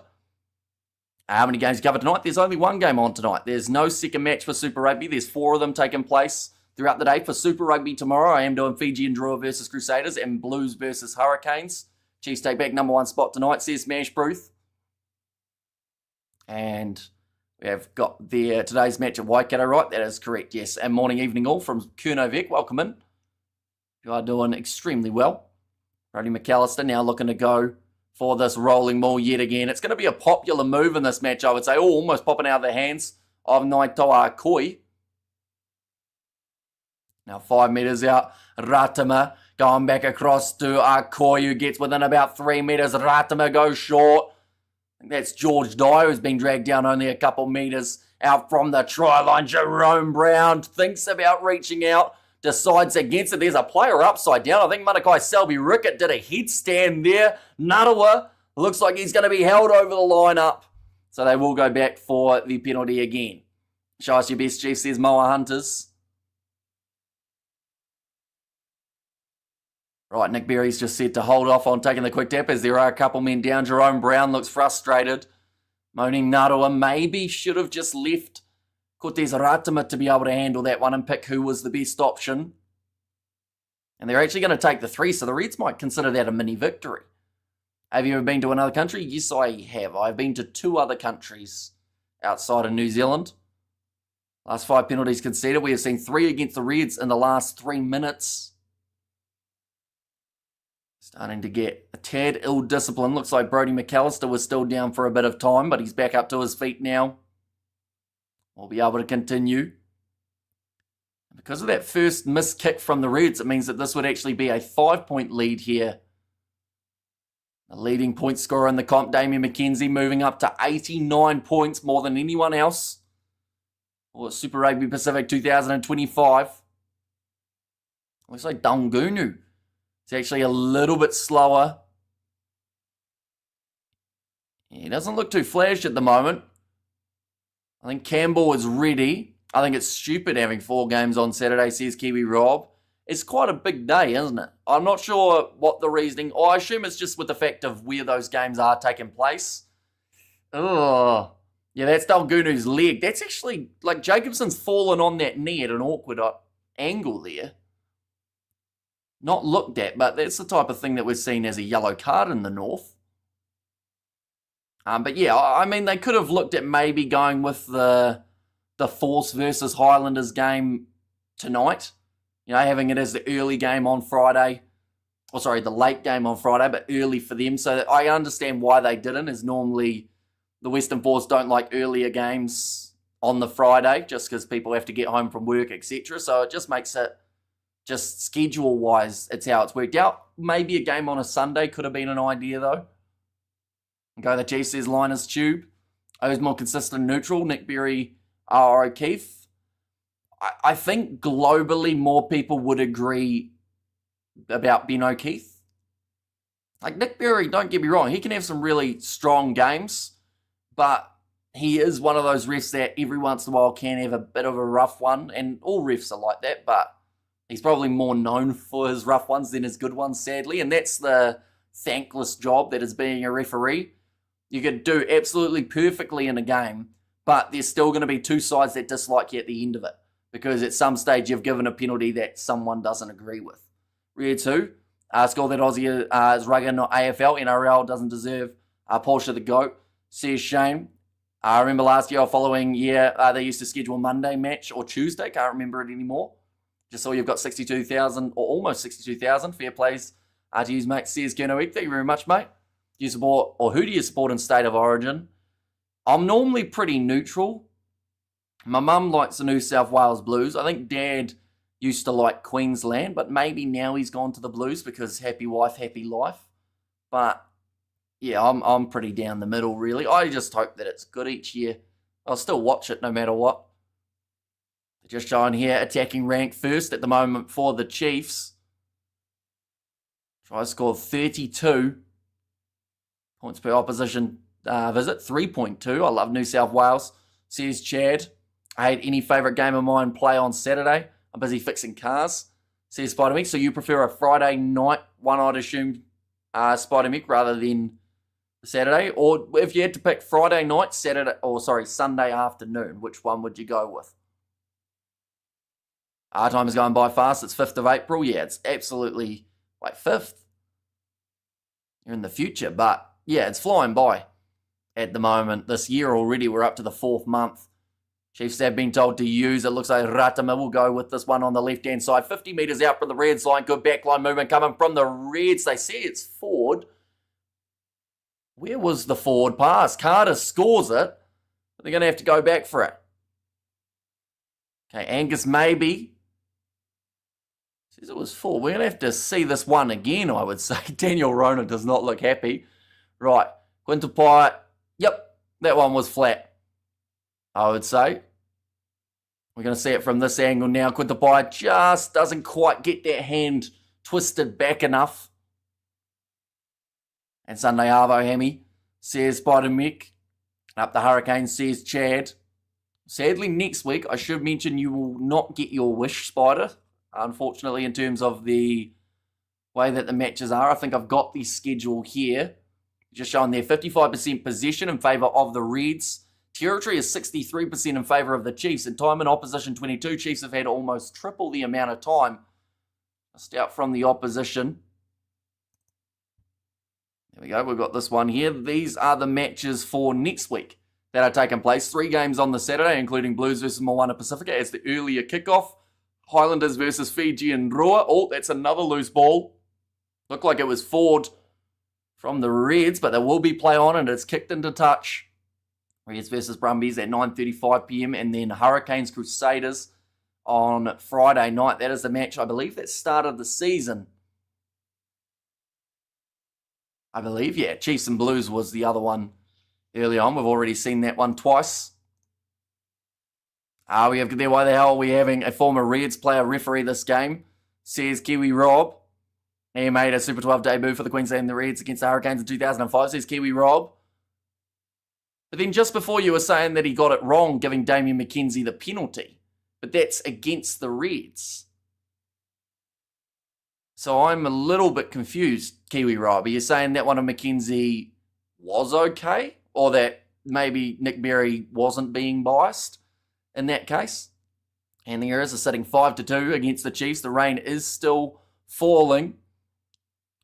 How many games covered tonight? There's only one game on tonight. There's no second match for Super Rugby. There's 4 of them taking place throughout the day. For Super Rugby tomorrow, I am doing Fiji and Drua versus Crusaders and Blues versus Hurricanes. Chiefs take back number 1 spot tonight, says Smash Bruth. And we have got today's match at Waikato, right? That is correct, yes. And morning, evening all from Kurnovik. Welcome in. You are doing extremely well. Brody McAllister now looking to go for this rolling maul yet again. It's going to be a popular move in this match, I would say. Oh, almost popping out of the hands of Naitoa Koi. Now 5 metres out. Ratama going back across to Akoi, who gets within about 3 metres. Ratama goes short. I think that's George Dyer, who's been dragged down only a couple metres out from the try line. Jerome Brown thinks about reaching out. Decides against it. There's a player upside down. I think Manakai Selby Rickett did a headstand there. Narawa looks like he's going to be held over the line up. So they will go back for the penalty again. Show us your best, Chief, says Moa Hunters. Right, Nick Berry's just said to hold off on taking the quick tap as there are a couple men down. Jerome Brown looks frustrated. Moaning Narawa maybe should have just left Cortez Ratama to be able to handle that one and pick who was the best option. And they're actually going to take the 3, so the Reds might consider that a mini victory. Have you ever been to another country? Yes, I have. I've been to 2 other countries outside of New Zealand. Last 5 penalties conceded. We have seen 3 against the Reds in the last 3 minutes. Starting to get a tad ill-disciplined. Looks like Brody McAllister was still down for a bit of time, but he's back up to his feet now. We'll be able to continue. Because of that first missed kick from the Reds, it means that this would actually be a 5-point lead here. The leading point scorer in the comp, Damien McKenzie, moving up to 89 points, more than anyone else. Or Super Rugby Pacific 2025. Looks like Dongunu. It's actually a little bit slower. He doesn't look too flashed at the moment. I think Campbell is ready. I think it's stupid having 4 games on Saturday, says Kiwi Rob. It's quite a big day, isn't it? I'm not sure what the reasoning... I assume it's just with the fact of where those games are taking place. Oh, yeah, that's Dalgunu's leg. That's actually... Like, Jacobson's fallen on that knee at an awkward angle there. Not looked at, but that's the type of thing that we're seeing as a yellow card in the north. But yeah, I mean, they could have looked at maybe going with the Force versus Highlanders game tonight. You know, having it as the early game on Friday. Or sorry, the late game on Friday, but early for them. So that I understand why they didn't, as normally the Western Force don't like earlier games on the Friday, just because people have to get home from work, etc. So it just makes it, just schedule-wise, it's how it's worked out. Maybe a game on a Sunday could have been an idea, though. Go the Chiefs, says Linus Tube. Who's more consistent neutral? Nick Berry, R. O'Keefe. I think globally more people would agree about Ben O'Keefe. Like Nick Berry, don't get me wrong, he can have some really strong games, but he is one of those refs that every once in a while can have a bit of a rough one, and all refs are like that, but he's probably more known for his rough ones than his good ones, sadly, and that's the thankless job that is being a referee. You could do absolutely perfectly in a game, but there's still going to be 2 sides that dislike you at the end of it, because at some stage you've given a penalty that someone doesn't agree with. Reds who? Score that Aussie is rugged, not AFL. NRL doesn't deserve Porsche the GOAT, says Shane. I remember last year or following year, they used to schedule a Monday match or Tuesday. Can't remember it anymore. Just saw you've got 62,000 or almost 62,000 fair plays to use, mate. Says Kernowick. Thank you very much, mate. Do you support, or who do you support in State of Origin? I'm normally pretty neutral. My mum likes the New South Wales Blues. I think Dad used to like Queensland, but maybe now he's gone to the Blues because happy wife, happy life. But Yeah, I'm pretty down the middle, really. I just hope that it's good each year. I'll still watch it no matter what. Just showing here, attacking rank first at the moment for the Chiefs. Try score 32 points per opposition visit, 3.2. I love New South Wales. Says Chad. I hate any favourite game of mine play on Saturday. I'm busy fixing cars. Says Spider Mick. So you prefer a Friday night one, I'd assume, Spider Mick, rather than Saturday? Or if you had to pick Friday night, Sunday afternoon, which one would you go with? Our time is going by fast. It's 5th of April. Yeah, it's absolutely like 5th. You're in the future, but yeah, it's flying by at the moment. This year already, we're up to the 4th month. Chiefs have been told to use, it looks like Ratama will go with this one on the left-hand side. 50 metres out from the Reds line. Good backline movement coming from the Reds. They say it's forward. Where was the forward pass? Carter scores it, but they're going to have to go back for it. Okay, Angus maybe. Says it was forward. We're going to have to see this one again, I would say. Daniel Rona does not look happy. Right, Quinton Pyatt. Yep, that one was flat, I would say. We're going to see it from this angle now. Quinton Pyatt just doesn't quite get that hand twisted back enough. And Sunday Arvo Hammy, says Spider Mick. Up the Hurricanes, says Chad. Sadly, next week, I should mention you will not get your wish, Spider. Unfortunately, in terms of the way that the matches are. I think I've got the schedule here. Just showing there 55% possession in favour of the Reds. Territory is 63% in favour of the Chiefs. And time in opposition 22. Chiefs have had almost triple the amount of time. Just out from the opposition. There we go. We've got this one here. These are the matches for next week that are taking place. 3 games on the Saturday, including Blues versus Moana Pacifica as the earlier kickoff. Highlanders versus Fiji and Roa. Oh, that's another loose ball. Looked like it was forward from the Reds, but there will be play on and it's kicked into touch. Reds versus Brumbies at 9:35 p.m. and then Hurricanes Crusaders on Friday night. That is the match, I believe, that started the season. I believe, yeah. Chiefs and Blues was the other one early on. We've already seen that one twice. We have there. Why the hell are we having a former Reds player referee this game? Says Kiwi Rob. He made a Super 12 debut for the Queensland Reds against the Hurricanes in 2005, says Kiwi Rob. But then just before you were saying that he got it wrong, giving Damien McKenzie the penalty. But that's against the Reds. So I'm a little bit confused, Kiwi Rob. Are you saying that one of McKenzie was okay? Or that maybe Nick Berry wasn't being biased in that case? And the Arrows are sitting 5-2 against the Chiefs. The rain is still falling.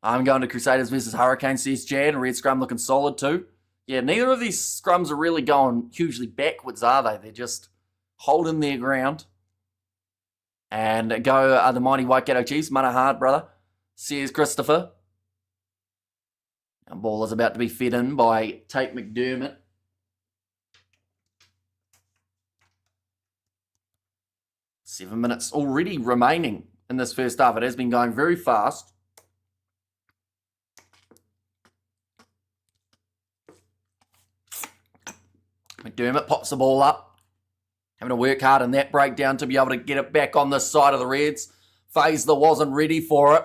I'm going to Crusaders versus Hurricanes, says Jan. And Red Scrum looking solid too. Yeah, neither of these scrums are really going hugely backwards, are they? They're just holding their ground. And go the mighty Waikato Chiefs. Mana hard, brother, says Christopher. Our ball is about to be fed in by Tate McDermott. Seven minutes already remaining in this first half. It has been going very fast. McDermott pops the ball up. Having to work hard in that breakdown to be able to get it back on this side of the Reds. Faisler wasn't ready for it.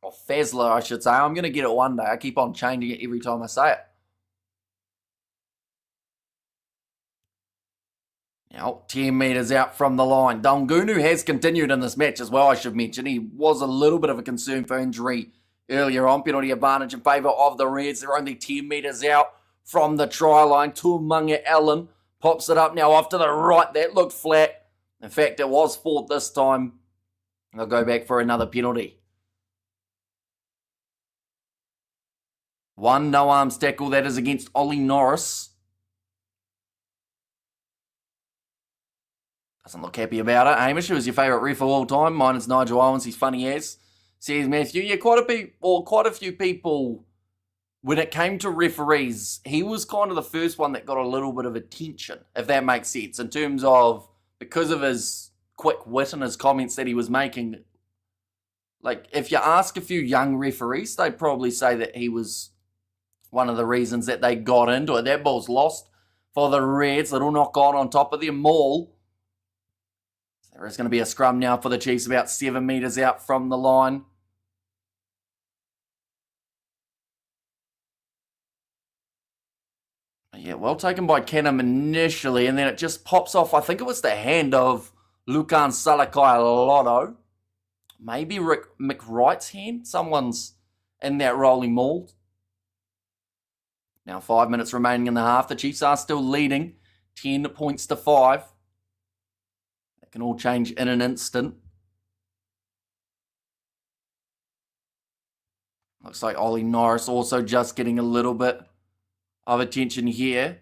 Or Fazler, I should say. I'm going to get it one day. I keep on changing it every time I say it. Now, 10 metres out from the line. Dongunu has continued in this match as well, I should mention. He was a little bit of a concern for injury earlier on. Penalty advantage in favour of the Reds. They're only 10 metres out from the try line. Tuamunga Allen pops it up now off to the right. That looked flat. In fact, it was fought this time. They'll go back for another penalty. One no-arms tackle. That is against Ollie Norris. Doesn't look happy about it. Hamish, who was your favourite ref of all time? Mine is Nigel Owens. He's funny as. Says Matthew. Yeah, quite a few people, when it came to referees, he was kind of the first one that got a little bit of attention, if that makes sense, in terms of, because of his quick wit and his comments that he was making. Like, if you ask a few young referees, they'd probably say that he was one of the reasons that they got into it. That ball's lost for the Reds. Little knock on top of their maul. There is going to be a scrum now for the Chiefs about 7 metres out from the line. Yeah, well taken by Canham initially, and then it just pops off. I think it was the hand of Lucan Salakai Lotto. Maybe Mick Wright's hand. Someone's in that rolling maul. Now 5 minutes remaining in the half. The Chiefs are still leading 10 points to 5. That can all change in an instant. Looks like Ollie Norris also just getting a little bit of attention here.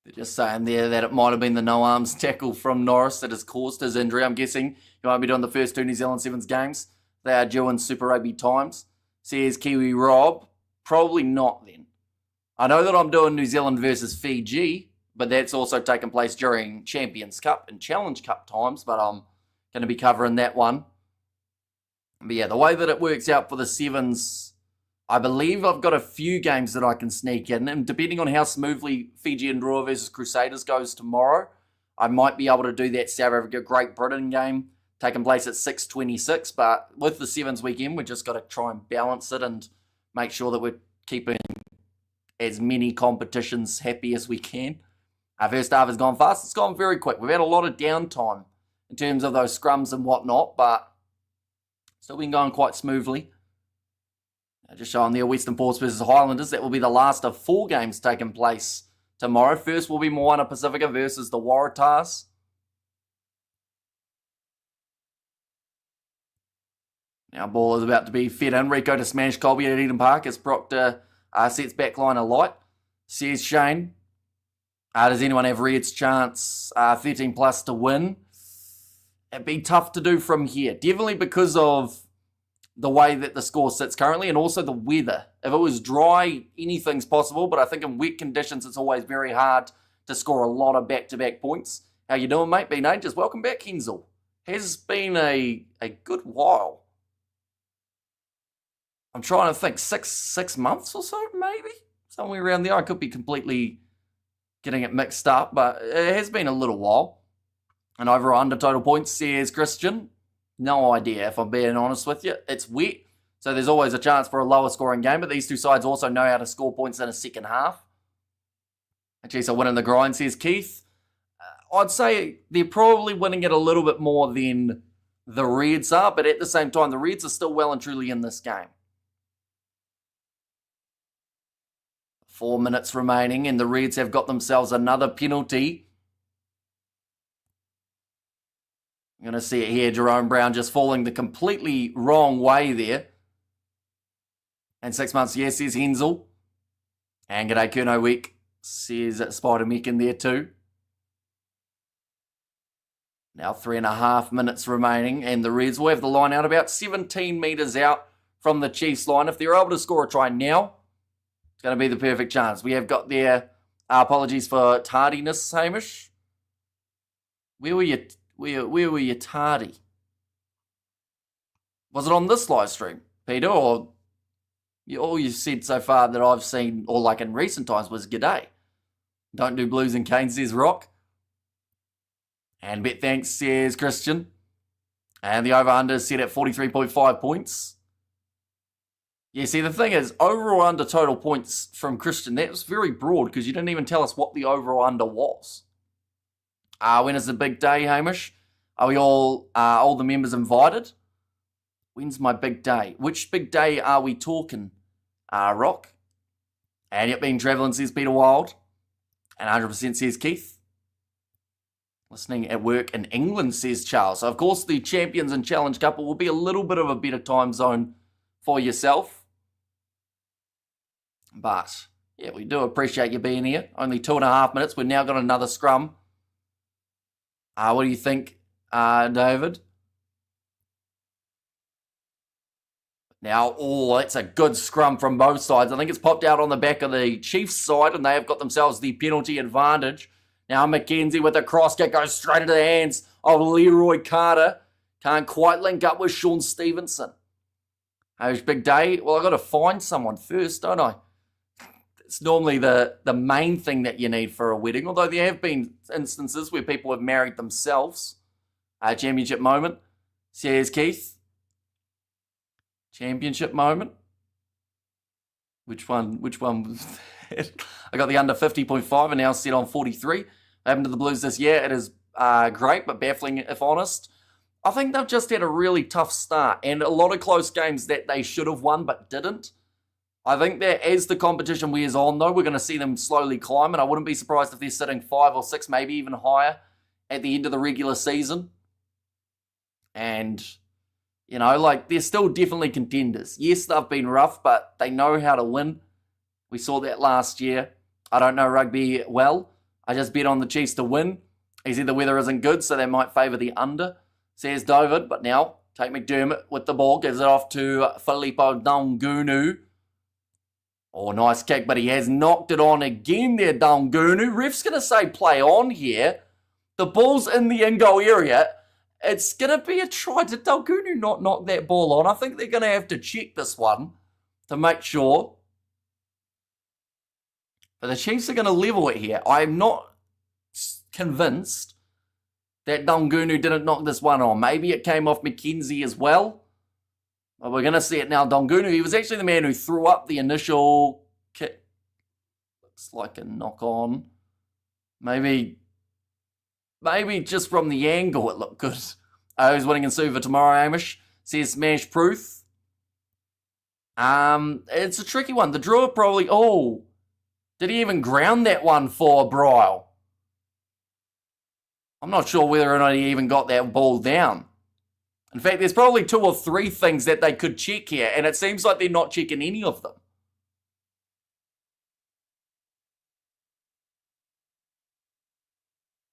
They're just saying there that it might have been the no-arms tackle from Norris that has caused his injury. I'm guessing he might be doing the first 2 New Zealand Sevens games. They are due in Super Rugby times. Says Kiwi Rob. Probably not then. I know that I'm doing New Zealand versus Fiji, but that's also taken place during Champions Cup and Challenge Cup times, but I'm going to be covering that one. But yeah, the way that it works out for the Sevens, I believe I've got a few games that I can sneak in, and depending on how smoothly Fiji and Roar versus Crusaders goes tomorrow, I might be able to do that South Africa Great Britain game taking place at 6:26, but with the Sevens weekend, we've just got to try and balance it and make sure that we're keeping as many competitions happy as we can. Our first half has gone fast. It's gone very quick. We've had a lot of downtime in terms of those scrums and whatnot, but still been going quite smoothly. Just showing there, Western Force versus Highlanders. That will be the last of 4 games taking place tomorrow. First will be Moana Pacifica versus the Waratahs. Now ball is about to be fed in. Rico to smash Colby at Eden Park as Proctor sets back line alight. Says Shane. Does anyone have Reds chance 13 plus to win? It'd be tough to do from here. Definitely because of the way that the score sits currently and also the weather. If it was dry, anything's possible, but I think in wet conditions it's always very hard to score a lot of back-to-back points. How you doing, mate? Been ages. Welcome back, Hensel. Has been a good while. I'm trying to think, six months or so, maybe? Somewhere around there. I could be completely getting it mixed up, but it has been a little while. And over or under total points, says Christian. No idea, if I'm being honest with you. It's wet, so there's always a chance for a lower scoring game, but these two sides also know how to score points in a second half. And Chiefs are winning the grind, says Keith. I'd say they're probably winning it a little bit more than the Reds are, but at the same time, the Reds are still well and truly in this game. 4 minutes remaining, and the Reds have got themselves another penalty. I'm going to see it here. Jerome Brown just falling the completely wrong way there. And 6 months, yes, says Hensel. And g'day, Kurno Week, says Spider Mick in there too. Now 3.5 minutes remaining, and the Reds will have the line out about 17 metres out from the Chiefs line. If they're able to score a try now, it's going to be the perfect chance. We have got their apologies for tardiness, Hamish. Where were you tardy? Was it on this live stream, Peter, or all you've said so far that I've seen, or like in recent times, was g'day? Don't do blues and canes, says Rock. And bet thanks, says Christian. And the over-under is set at 43.5 points. Yeah, see, the thing is, over or under total points from Christian, that was very broad because you didn't even tell us what the over or under was. When is the big day, Hamish? Are we all the members invited? When's my big day? Which big day are we talking, Rock? And yep, been travelling, says Peter Wild. And 100% says Keith. Listening at work in England, says Charles. So, of course, the Champions and Challenge Couple will be a little bit of a better time zone for yourself. But, yeah, we do appreciate you being here. Only 2.5 minutes. We've now got another scrum. What do you think, David? Now, that's a good scrum from both sides. I think it's popped out on the back of the Chiefs side, and they have got themselves the penalty advantage. Now, McKenzie with a cross kick goes straight into the hands of Leroy Carter. Can't quite link up with Sean Stevenson. Hamish, big day. Well, I got to find someone first, don't I? It's normally the main thing that you need for a wedding, although there have been instances where people have married themselves. Championship moment. Says Keith. Championship moment. Which one was that? I got the under 50.5 and now set on 43. What happened to the Blues this year? It is great, but baffling if honest. I think they've just had a really tough start and a lot of close games that they should have won but didn't. I think that as the competition wears on, though, we're going to see them slowly climb, and I wouldn't be surprised if they're sitting 5 or 6, maybe even higher at the end of the regular season. And, you know, like, they're still definitely contenders. Yes, they've been rough, but they know how to win. We saw that last year. I don't know rugby well. I just bet on the Chiefs to win. He said the weather isn't good, so they might favour the under, says David. But now, Tate McDermott with the ball, gives it off to Filippo Dongunu. Oh, nice kick, but he has knocked it on again there, Dongunu. Ref's going to say play on here. The ball's in the in-goal area. It's going to be a try. Did Dongunu not knock that ball on? I think they're going to have to check this one to make sure. But the Chiefs are going to level it here. I'm not convinced that Dongunu didn't knock this one on. Maybe it came off McKenzie as well. But we're going to see it now. Dongunu, he was actually the man who threw up the initial kick. Looks like a knock on. Maybe just from the angle it looked good. Who's winning in Super tomorrow, Hamish? Says Smash Proof. It's a tricky one. The drawer probably... Oh, did he even ground that one for Bryle? I'm not sure whether or not he even got that ball down. In fact, there's probably 2 or 3 things that they could check here, and it seems like they're not checking any of them.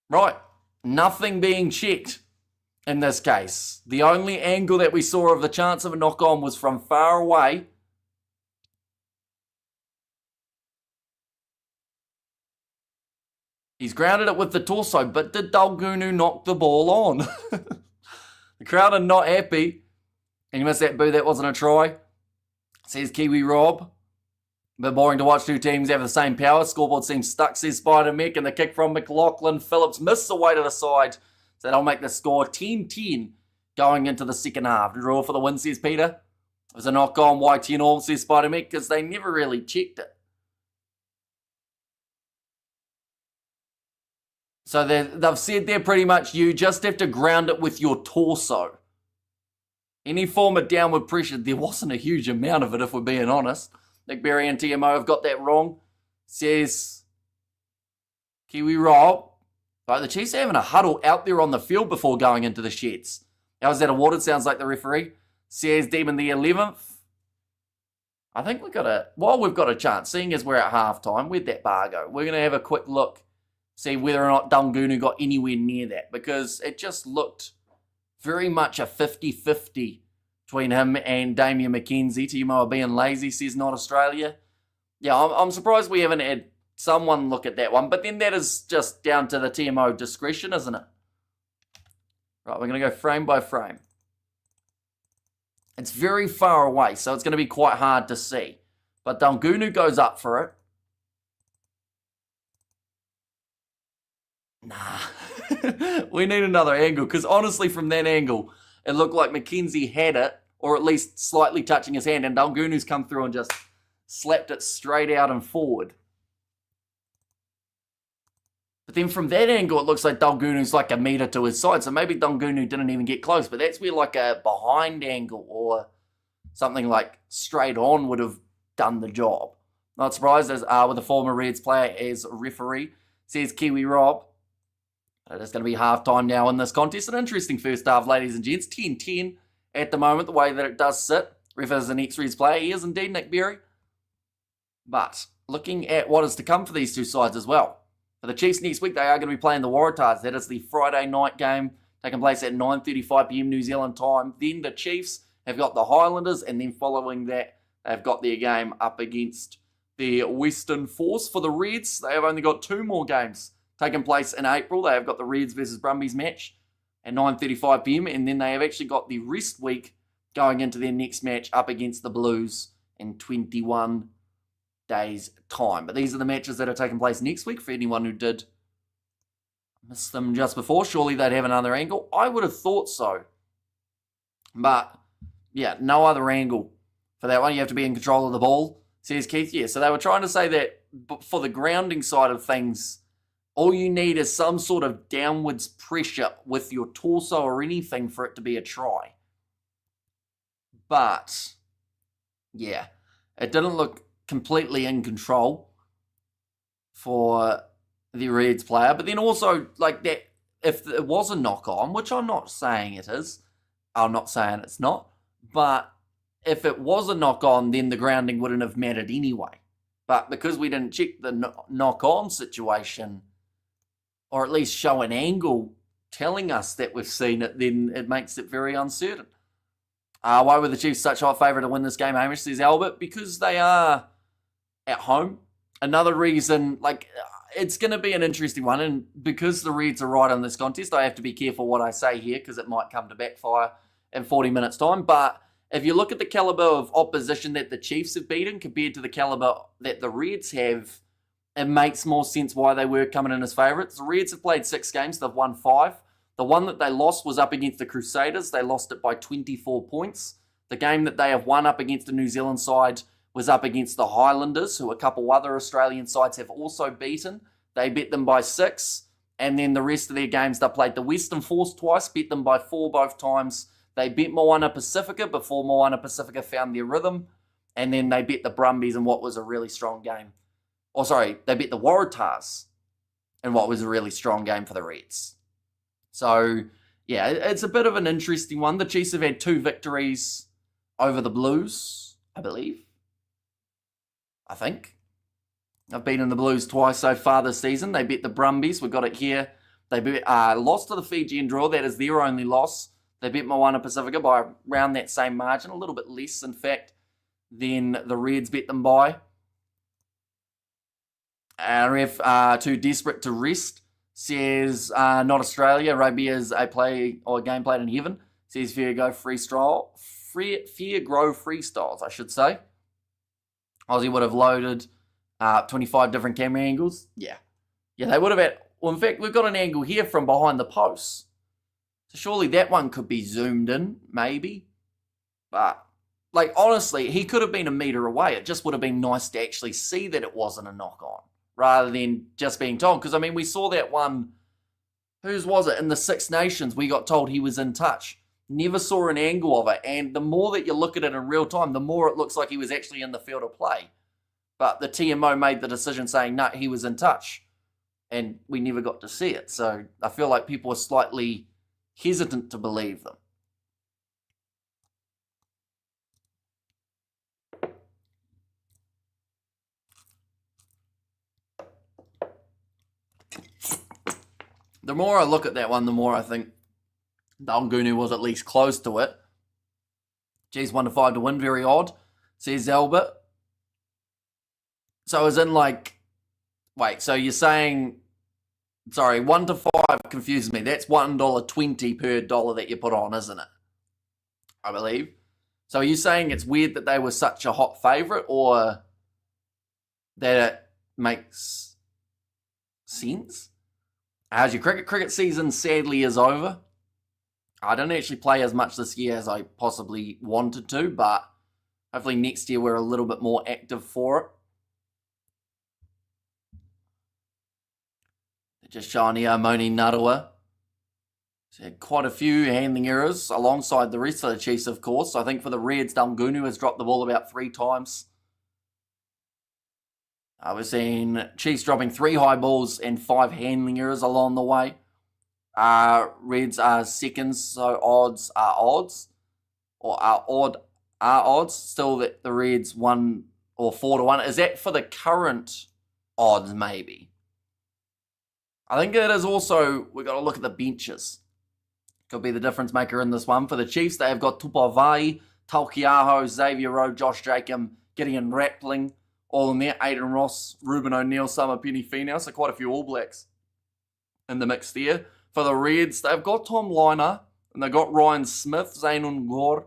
Right, nothing being checked in this case. The only angle that we saw of the chance of a knock-on was from far away. He's grounded it with the torso, but did Dongunu knock the ball on? The crowd are not happy. And you missed that boo, that wasn't a try. Says Kiwi Rob. A bit boring to watch 2 teams have the same power. Scoreboard seems stuck, says Spider Mick. And the kick from McLaughlin. Phillips missed the way to the side. So that'll make the score 10-10 going into the second half. Draw for the win, says Peter. It was a knock on Y10 all, says Spider Mick, because they never really checked it. So they've said there pretty much you just have to ground it with your torso. Any form of downward pressure, there wasn't a huge amount of it if we're being honest. Nick Berry and TMO have got that wrong. Says Kiwi Rob. But the Chiefs are having a huddle out there on the field before going into the sheds. How's that awarded? Sounds like the referee. Says Demon the 11th. I think we've got a chance, seeing as we're at halftime, where'd that bar go? We're going to have a quick look. See whether or not Dongunu got anywhere near that, because it just looked very much a 50-50 between him and Damian McKenzie. Timo being lazy, says Not Australia. Yeah, I'm surprised we haven't had someone look at that one, but then that is just down to the TMO discretion, isn't it? Right, we're going to go frame by frame. It's very far away, so it's going to be quite hard to see. But Dongunu goes up for it. Nah, we need another angle, because honestly from that angle, it looked like McKenzie had it, or at least slightly touching his hand, and Dongunu's come through and just slapped it straight out and forward. But then from that angle, it looks like Dongunu's like a metre to his side, so maybe Dongunu didn't even get close, but that's where like a behind angle or something like straight on would have done the job. Not surprised, as with a former Reds player as referee, says Kiwi Rob. It's going to be half-time now in this contest. An interesting first half, ladies and gents. 10-10 at the moment, the way that it does sit. Ref is an ex-Reds player. He is indeed Nick Berry. But looking at what is to come for these 2 sides as well. For the Chiefs next week, they are going to be playing the Waratahs. That is the Friday night game taking place at 9:35pm New Zealand time. Then the Chiefs have got the Highlanders, and then following that, they've got their game up against the Western Force. For the Reds, they have only got 2 more games taking place in April. They have got the Reds versus Brumbies match at 9:35pm, and then they have actually got the rest week going into their next match up against the Blues in 21 days' time. But these are the matches that are taking place next week for anyone who did miss them just before. Surely they'd have another angle. I would have thought so. But, yeah, no other angle for that one. You have to be in control of the ball, says Keith. Yeah, so they were trying to say that for the grounding side of things, all you need is some sort of downwards pressure with your torso or anything for it to be a try. But, yeah, it didn't look completely in control for the Reds player. But then also, like, that, if it was a knock-on, which I'm not saying it is, I'm not saying it's not, but if it was a knock-on, then the grounding wouldn't have mattered anyway. But because we didn't check the knock-on situation, or at least show an angle telling us that we've seen it, then it makes it very uncertain. Why were the Chiefs such a hot favourite to win this game, Hamish, says Albert? Because they are at home. Another reason, like, it's going to be an interesting one, and because the Reds are right in this contest, I have to be careful what I say here, because it might come to backfire in 40 minutes' time. But if you look at the calibre of opposition that the Chiefs have beaten compared to the calibre that the Reds have, it makes more sense why they were coming in as favourites. The Reds have played 6 games. They've won 5. The one that they lost was up against the Crusaders. They lost it by 24 points. The game that they have won up against the New Zealand side was up against the Highlanders, who a couple other Australian sides have also beaten. They beat them by 6. And then the rest of their games, they played the Western Force twice, beat them by 4 both times. They beat Moana Pacifica before Moana Pacifica found their rhythm. And then they beat the Brumbies in what was a really strong game. They beat the Waratahs in what was a really strong game for the Reds. So, yeah, it's a bit of an interesting one. The Chiefs have had 2 victories over the Blues, I believe. I think. I've beaten the Blues twice so far this season. They beat the Brumbies. We've got it here. They lost to the Fijian draw. That is their only loss. They beat Moana Pacifica by around that same margin, a little bit less, in fact, than the Reds beat them by. Ref, too desperate to rest, says not Australia. Rugby is a game played in heaven. Says fair grow freestyles, I should say. Aussie would have loaded 25 different camera angles. Yeah, they would have had. Well, in fact, we've got an angle here from behind the posts. So surely that one could be zoomed in, maybe. But, like, honestly, he could have been a metre away. It just would have been nice to actually see that it wasn't a knock-on, rather than just being told. Because, I mean, we saw that one, whose was it? In the Six Nations, we got told he was in touch. Never saw an angle of it. And the more that you look at it in real time, the more it looks like he was actually in the field of play. But the TMO made the decision saying, no, he was in touch. And we never got to see it. So I feel like people are slightly hesitant to believe them. The more I look at that one, the more I think Dalgunu was at least close to it. Geez, 1-5 to win, very odd, says Albert. So as in like, wait, so you're saying, sorry, 1-5 confuses me. That's $1.20 per dollar that you put on, isn't it? I believe. So are you saying it's weird that they were such a hot favourite, or that it makes sense? How's your cricket? Cricket season sadly is over. I didn't actually play as much this year as I possibly wanted to, but hopefully next year we're a little bit more active for it. Just showing here, Moni Narua. He's had quite a few handling errors alongside the rest of the Chiefs, of course. I think for the Reds, Dalgunu has dropped the ball about 3 times. We're seeing Chiefs dropping 3 high balls and 5 handling errors along the way. Reds are seconds, so odds are odds. Or are odds. Still that the Reds 1 or 4-1. Is that for the current odds, maybe? I think it is also, we've got to look at the benches. Could be the difference maker in this one. For the Chiefs, they have got Tupavai, Taukiaho, Xavier Rowe, Josh Jacob, Gideon Rattling, all in there. Aidan Ross, Ruben O'Neill, Summer Penny Finau. So quite a few All Blacks in the mix there. For the Reds, they've got Tom Liner, and they've got Ryan Smith, Zainun Gore,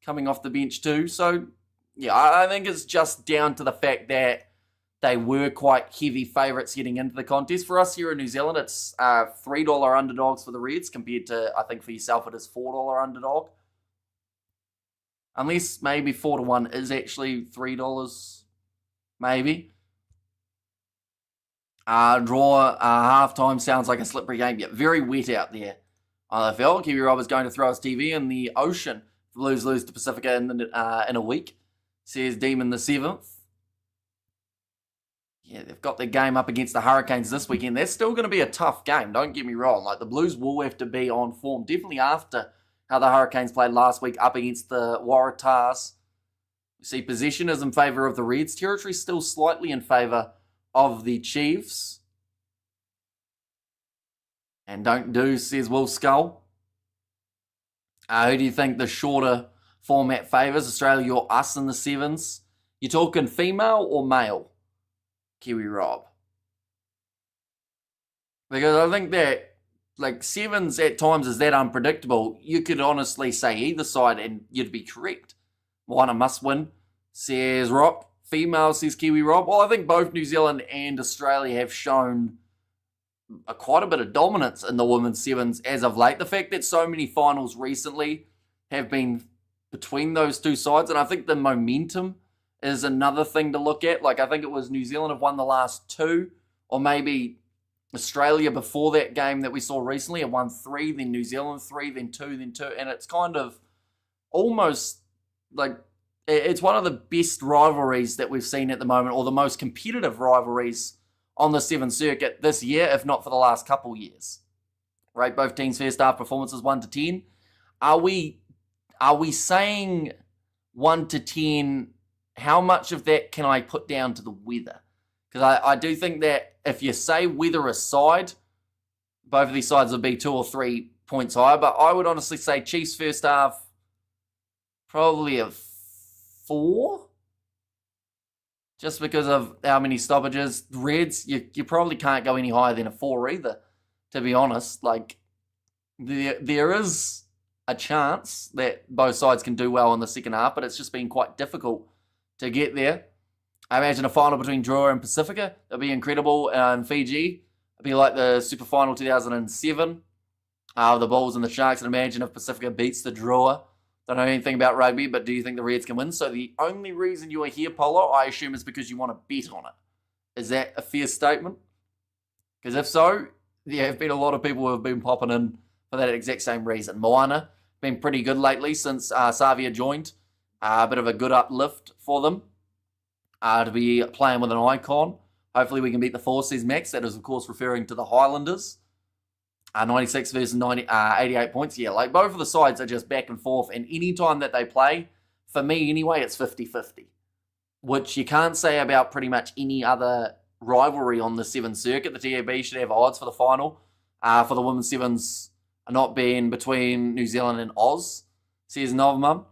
coming off the bench too. So, yeah, I think it's just down to the fact that they were quite heavy favourites getting into the contest. For us here in New Zealand, it's $3 underdogs for the Reds compared to, I think for yourself, it is $4 underdog. Unless maybe 4-1 is actually $3, maybe. Draw halftime sounds like a slippery game. Yeah, very wet out there. IFL, Kiwi Rob is going to throw his TV in the ocean. The Blues lose to Pacifica in a week, says Demon the 7th. Yeah, they've got their game up against the Hurricanes this weekend. That's still going to be a tough game, don't get me wrong. Like, the Blues will have to be on form, definitely after how the Hurricanes played last week up against the Waratahs. We see possession is in favour of the Reds. Territory still slightly in favour of the Chiefs. And don't do, says Will Skull. Who do you think the shorter format favours? Australia or us in the sevens? You talking female or male? Kiwi Rob. Because I think that, like, sevens at times is that unpredictable. You could honestly say either side and you'd be correct. One a must win, says Rock. Female, says Kiwi Rob. Well, I think both New Zealand and Australia have shown quite a bit of dominance in the women's sevens as of late. The fact that so many finals recently have been between those two sides, and I think the momentum is another thing to look at. Like, I think it was New Zealand have won the last two, or maybe Australia before that game that we saw recently have won 3, then New Zealand 3, then 2, then 2, and it's kind of almost like it's one of the best rivalries that we've seen at the moment, or the most competitive rivalries on the 7 circuit this year, if not for the last couple years. Right, both teams' first half performances 1 to 10. Are we saying 1 to 10? How much of that can I put down to the weather? Because I do think that if you say weather aside, both of these sides would be 2 or 3 points higher. But I would honestly say Chiefs first half, probably a 4. Just because of how many stoppages. Reds, you probably can't go any higher than a 4 either, to be honest. Like, there is a chance that both sides can do well in the second half, but it's just been quite difficult to get there. I imagine a final between Drua and Pacifica. That'd be incredible. In Fiji, it'd be like the Super Final 2007. The Bulls and the Sharks. And imagine if Pacifica beats the Drua. Don't know anything about rugby, but do you think the Reds can win? So the only reason you are here, Polo, I assume is because you want to bet on it. Is that a fair statement? Because if so, there have been a lot of people who have been popping in for that exact same reason. Moana, been pretty good lately since Savia joined. A bit of a good uplift for them to be playing with an icon. Hopefully we can beat the Forces Max. That is, of course, referring to the Highlanders. 96 versus 88 points. Yeah, like both of the sides are just back and forth. And any time that they play, for me anyway, it's 50-50. Which you can't say about pretty much any other rivalry on the 7 circuit. The TAB should have odds for the final. For the women's sevens not being between New Zealand and Oz, says Novmum.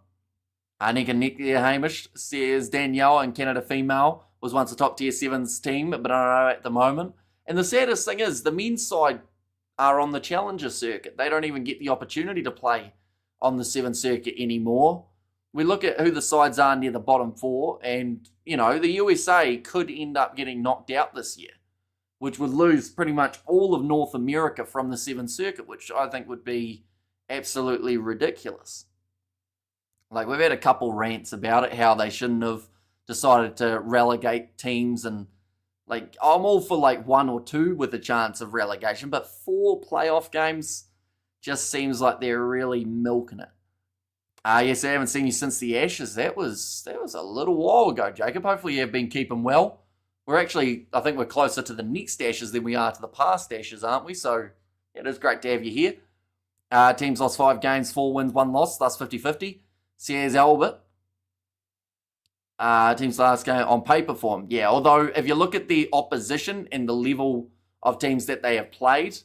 Nika Nikia Hamish says Danielle and Canada female was once a top tier 7s team, but I don't know at the moment. And the saddest thing is the men's side are on the Challenger circuit. They don't even get the opportunity to play on the 7 circuit anymore. We look at who the sides are near the bottom 4, and, you know, the USA could end up getting knocked out this year, which would lose pretty much all of North America from the 7 circuit, which I think would be absolutely ridiculous. Like, we've had a couple rants about it, how they shouldn't have decided to relegate teams, and, like, I'm all for, like, 1 or 2 with a chance of relegation, but 4 playoff games just seems like they're really milking it. Yes, I haven't seen you since the Ashes. That was a little while ago, Jacob. Hopefully you have been keeping well. We're actually, I think we're closer to the next Ashes than we are to the past Ashes, aren't we? So, yeah, it is great to have you here. Teams lost 5 games, 4 wins, 1 loss, thus 50-50. Says Albert. Teams last game on paper form. Yeah, although if you look at the opposition and the level of teams that they have played,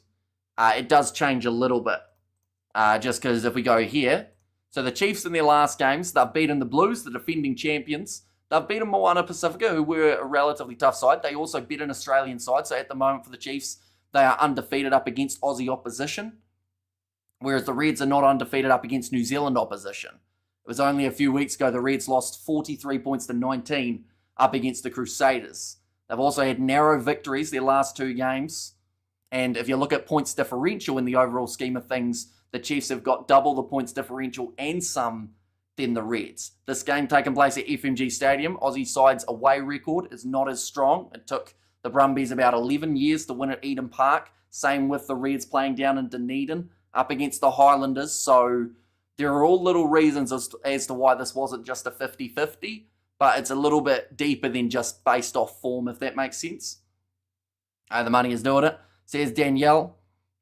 it does change a little bit. Just because if we go here, so the Chiefs in their last games, they've beaten the Blues, the defending champions. They've beaten Moana Pacifica, who were a relatively tough side. They also beat an Australian side. So at the moment for the Chiefs, they are undefeated up against Aussie opposition. Whereas the Reds are not undefeated up against New Zealand opposition. It was only a few weeks ago the Reds lost 43 points to 19 up against the Crusaders. They've also had narrow victories their last 2 games. And if you look at points differential in the overall scheme of things, the Chiefs have got double the points differential and some than the Reds. This game taking place at FMG Stadium, Aussie side's away record is not as strong. It took the Brumbies about 11 years to win at Eden Park. Same with the Reds playing down in Dunedin up against the Highlanders. So there are all little reasons as to why this wasn't just a 50-50, but it's a little bit deeper than just based off form, if that makes sense. The money is doing it. Says Danielle,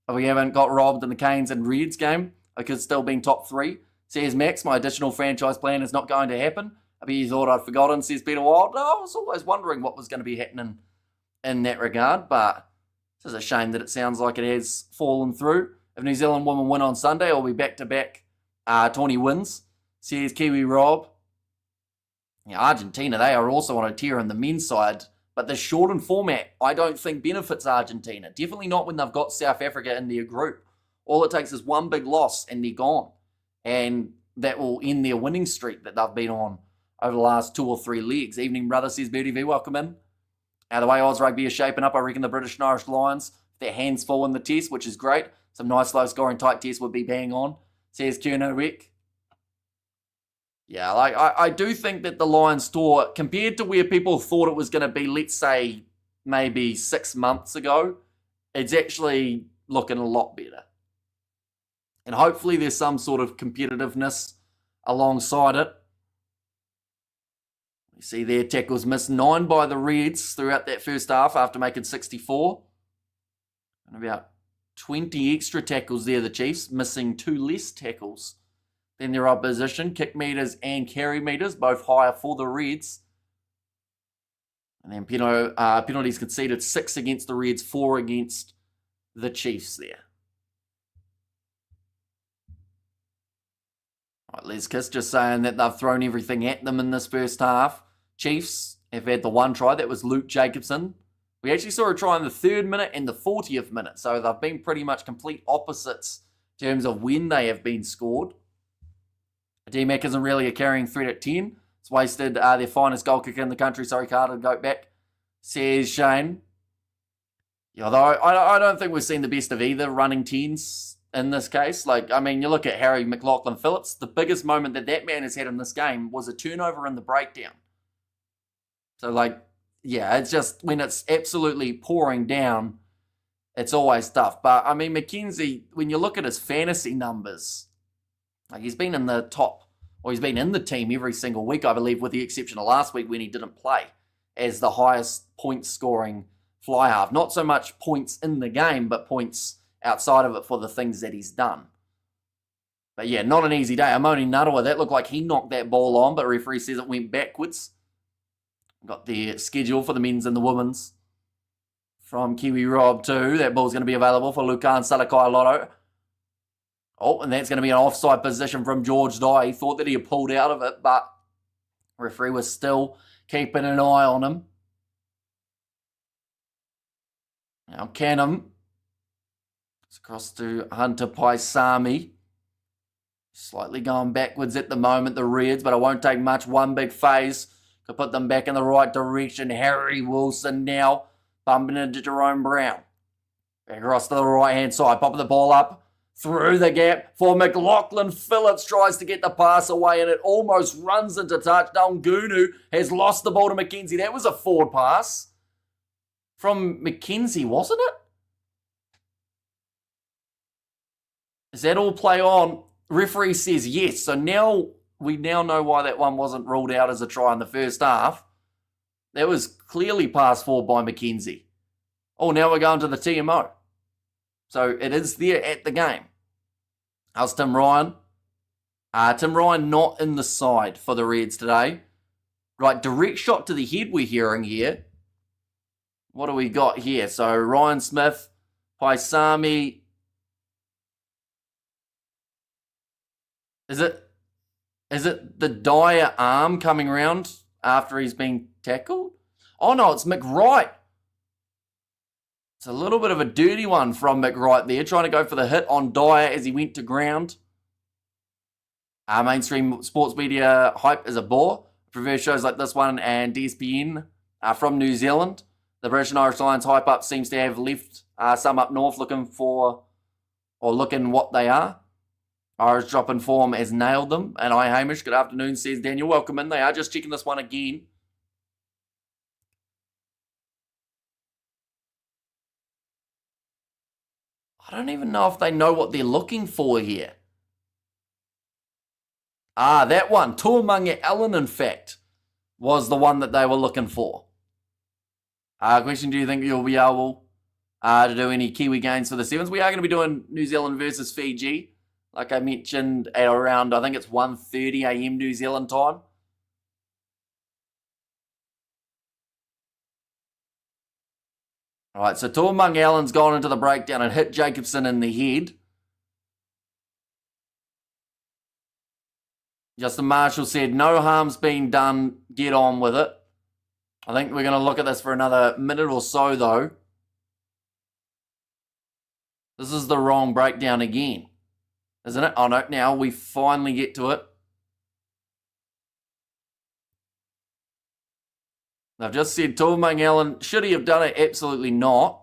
if we haven't got robbed in the Canes and Reds game, I could still be in top 3. Says Max, my additional franchise plan is not going to happen. I bet you thought I'd forgotten, says Peter Wild. No, I was always wondering what was going to be happening in that regard, but it's a shame that it sounds like it has fallen through. If New Zealand women win on Sunday, it'll be back-to-back 20 wins, says Kiwi Rob. Yeah, Argentina, they are also on a tear in the men's side, but the shortened format, I don't think benefits Argentina. Definitely not when they've got South Africa in their group. All it takes is one big loss and they're gone. And that will end their winning streak that they've been on over the last 2 or 3 legs. Evening, brother, says Beauty V. Welcome in. The way Oz Rugby is shaping up, I reckon the British and Irish Lions, their hands full in the test, which is great. Some nice low-scoring tight tests would be bang on, says Kierno Rick. Yeah, I do think that the Lions tour, compared to where people thought it was going to be, let's say, maybe 6 months ago, it's actually looking a lot better. And hopefully there's some sort of competitiveness alongside it. You see their tackles missed 9 by the Reds throughout that first half after making 64. And about 20 extra tackles there, the Chiefs, missing 2 less tackles than their opposition. Kick meters and carry meters, both higher for the Reds. And then penalties conceded 6 against the Reds, 4 against the Chiefs there. Right, Les Kiss just saying that they've thrown everything at them in this first half. Chiefs have had the 1 try. That was Luke Jacobson. We actually saw a try in the 3rd minute and the 40th minute. So they've been pretty much complete opposites in terms of when they have been scored. D-Mac isn't really a carrying threat at 10. It's wasted their finest goal kicker in the country. Sorry, Carter, go back. Says Shane. Yeah, although I don't think we've seen the best of either running 10s in this case. Like, I mean, you look at Harry McLaughlin-Phillips. The biggest moment that man has had in this game was a turnover in the breakdown. So, like, yeah, it's just when it's absolutely pouring down, it's always tough. But, I mean, McKenzie, when you look at his fantasy numbers, like he's been in the top, or he's been in the team every single week, I believe, with the exception of last week when he didn't play, as the highest point-scoring fly half. Not so much points in the game, but points outside of it for the things that he's done. But yeah, not an easy day. Amoni Narawa, that looked like he knocked that ball on, but referee says it went backwards. Got the schedule for the men's and the women's from Kiwi Rob too. That ball's going to be available for Lukan Salakai Lotto. Oh, and that's going to be an offside position from George Dye. He thought that he had pulled out of it, but referee was still keeping an eye on him. Now Canham. It's across to Hunter Paisami. Slightly going backwards at the moment, the Reds, but it won't take much. One big phase to put them back in the right direction. Harry Wilson now bumping into Jerome Brown. Back across to the right-hand side, popping the ball up through the gap for McLaughlin. Phillips tries to get the pass away, and it almost runs into touch. Gunu has lost the ball to McKenzie. That was a forward pass from McKenzie, wasn't it? Does that all play on? Referee says yes. So now we know why that one wasn't ruled out as a try in the first half. That was clearly passed forward by McKenzie. Oh, now we're going to the TMO. So it is there at the game. How's Tim Ryan? Tim Ryan not in the side for the Reds today. Right, direct shot to the head we're hearing here. What do we got here? So Ryan Smith, Paisami. Is it the Dyer arm coming around after he's been tackled? Oh no, it's McWright. It's a little bit of a dirty one from McWright there, trying to go for the hit on Dyer as he went to ground. Mainstream sports media hype is a bore. I prefer shows like this one and DSPN from New Zealand. The British and Irish Lions hype up seems to have left some up north looking what they are. Irish drop in form has nailed them. And hi Hamish, good afternoon, says Daniel. Welcome in. They are just checking this one again. I don't even know if they know what they're looking for here. That one. Tuamunga Allen, in fact, was the one that they were looking for. Question, do you think you'll be able to do any Kiwi games for the Sevens? We are going to be doing New Zealand versus Fiji, like I mentioned, at around, I think it's 1:30 a.m. New Zealand time. All right, so Tuamunga Allen's gone into the breakdown and hit Jacobson in the head. Justin Marshall said, no harm's been done, get on with it. I think we're going to look at this for another minute or so, though. This is the wrong breakdown again, isn't it? Oh, no, now we finally get to it. I've just said Tuamunga Allen, should he have done it? Absolutely not.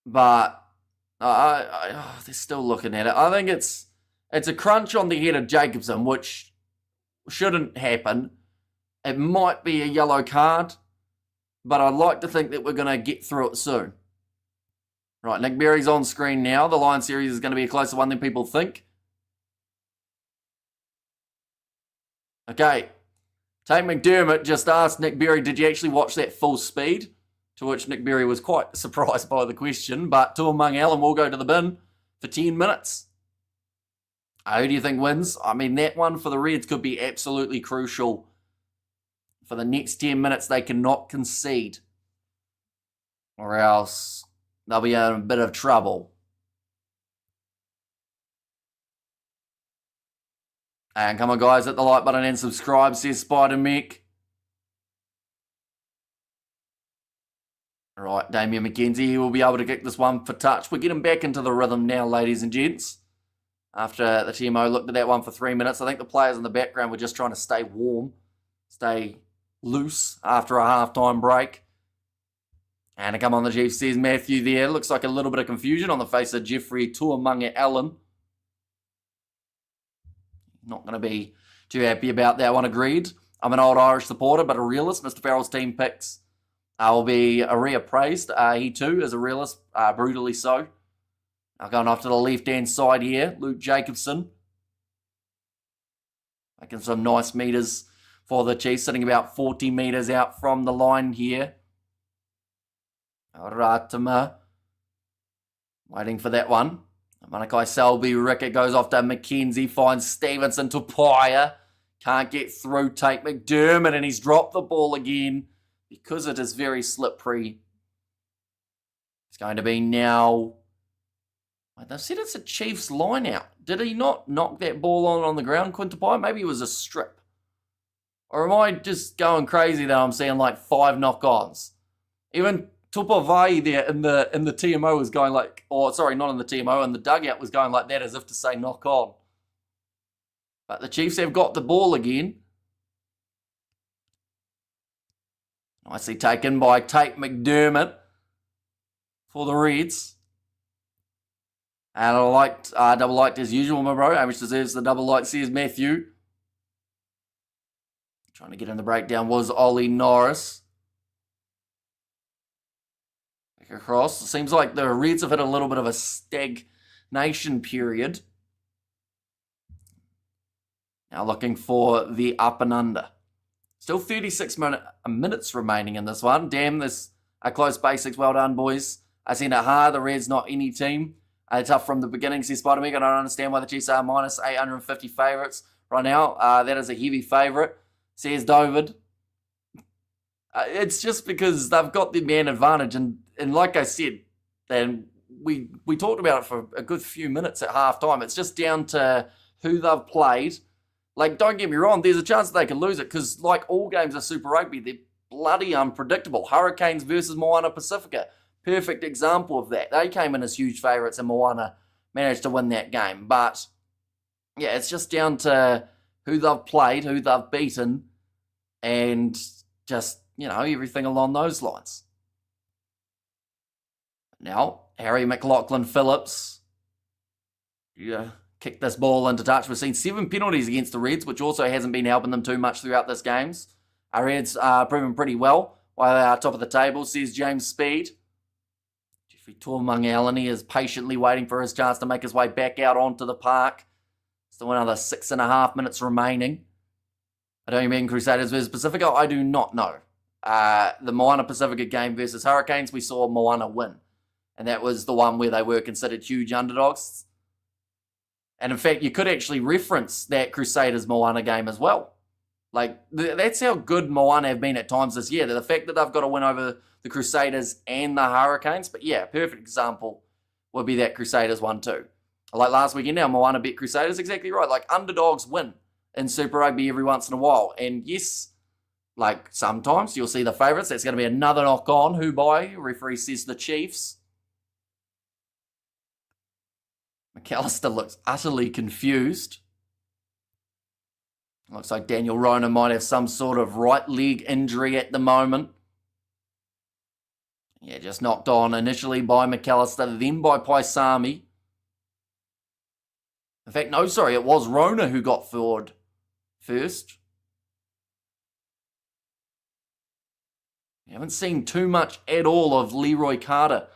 But they're still looking at it. I think it's a crunch on the head of Jacobson, which shouldn't happen. It might be a yellow card, but I'd like to think that we're going to get through it soon. Right, Nick Berry's on screen now. The Lion series is going to be a closer one than people think. Okay. Tate McDermott just asked Nick Berry, did you actually watch that full speed? To which Nick Berry was quite surprised by the question, but Tuamunga Allen will go to the bin for 10 minutes. Who do you think wins? I mean, that one for the Reds could be absolutely crucial. For the next 10 minutes, they cannot concede, or else they'll be in a bit of trouble. And come on, guys, hit the like button and subscribe, says Spider-Mech. All right, Damien McKenzie, he will be able to kick this one for touch. We're getting back into the rhythm now, ladies and gents. After the TMO looked at that one for 3 minutes, I think the players in the background were just trying to stay warm, stay loose after a halftime break. And to come on, the Chiefs, says Matthew there. Looks like a little bit of confusion on the face of Jeffrey Tuamunga Allen. Not going to be too happy about that one, agreed. I'm an old Irish supporter, but a realist. Mr. Farrell's team picks will be reappraised. He too is a realist, brutally so. Now going off to the left-hand side here, Luke Jacobson. Making some nice meters for the Chiefs, sitting about 40 meters out from the line here. Ratama waiting for that one. Manakai Selby, Rickett goes off to McKenzie, finds Stevenson, Tupaia. Can't get through, Tate McDermott, and he's dropped the ball again because it is very slippery. It's going to be now... They've said it's a Chiefs line out. Did he not knock that ball on the ground, Quintupai? Maybe it was a strip. Or am I just going crazy that I'm seeing like 5 knock-ons? Even Tupavai there in the TMO was going like, sorry, not in the TMO, in the dugout was going like that as if to say knock on. But the Chiefs have got the ball again. Nicely taken by Tate McDermott for the Reds. And I double liked as usual, my bro. Hamish deserves the double like, says Matthew. Trying to get in the breakdown was Ollie Norris. Across. It seems like the Reds have hit a little bit of a stagnation period. Now looking for the up and under. Still 36 minutes remaining in this one. Damn, this a close basics. Well done, boys. I seen it hard. The Reds not any team. Tough from the beginning, says Spider-Man. I don't understand why the Chiefs are minus 850 favourites right now. That is a heavy favourite, says David. It's just because they've got the man advantage, and like I said, and we talked about it for a good few minutes at halftime. It's just down to who they've played. Like, don't get me wrong, there's a chance they can lose it because, like all games of Super Rugby, they're bloody unpredictable. Hurricanes versus Moana Pacifica, perfect example of that. They came in as huge favourites, and Moana managed to win that game. But Yeah, it's just down to who they've played, who they've beaten, and just, everything along those lines. Now, Harry McLaughlin-Phillips kicked this ball into touch. We've seen 7 penalties against the Reds, which also hasn't been helping them too much throughout this games. Our Reds are proven pretty well while they are top of the table, says James Speed. Jeffrey Tormungalani is patiently waiting for his chance to make his way back out onto the park. Still another 6.5 minutes remaining. I don't mean Crusaders versus Pacifica. I do not know. The Moana Pacifica game versus Hurricanes, we saw Moana win. And that was the one where they were considered huge underdogs. And in fact, you could actually reference that Crusaders Moana game as well. Like, that's how good Moana have been at times this year. The fact that they've got to win over the Crusaders and the Hurricanes. But yeah, perfect example would be that Crusaders one too. Like last weekend now, Moana beat Crusaders, exactly right. Like, underdogs win in Super Rugby every once in a while. And yes, like sometimes you'll see the favourites. That's going to be another knock on. Who by? Referee says the Chiefs. McAllister looks utterly confused. Looks like Daniel Rona might have some sort of right leg injury at the moment. Yeah, just knocked on initially by McAllister, then by Paisami. In fact, no, sorry, it was Rona who got forward first. We haven't seen too much at all of Leroy Carter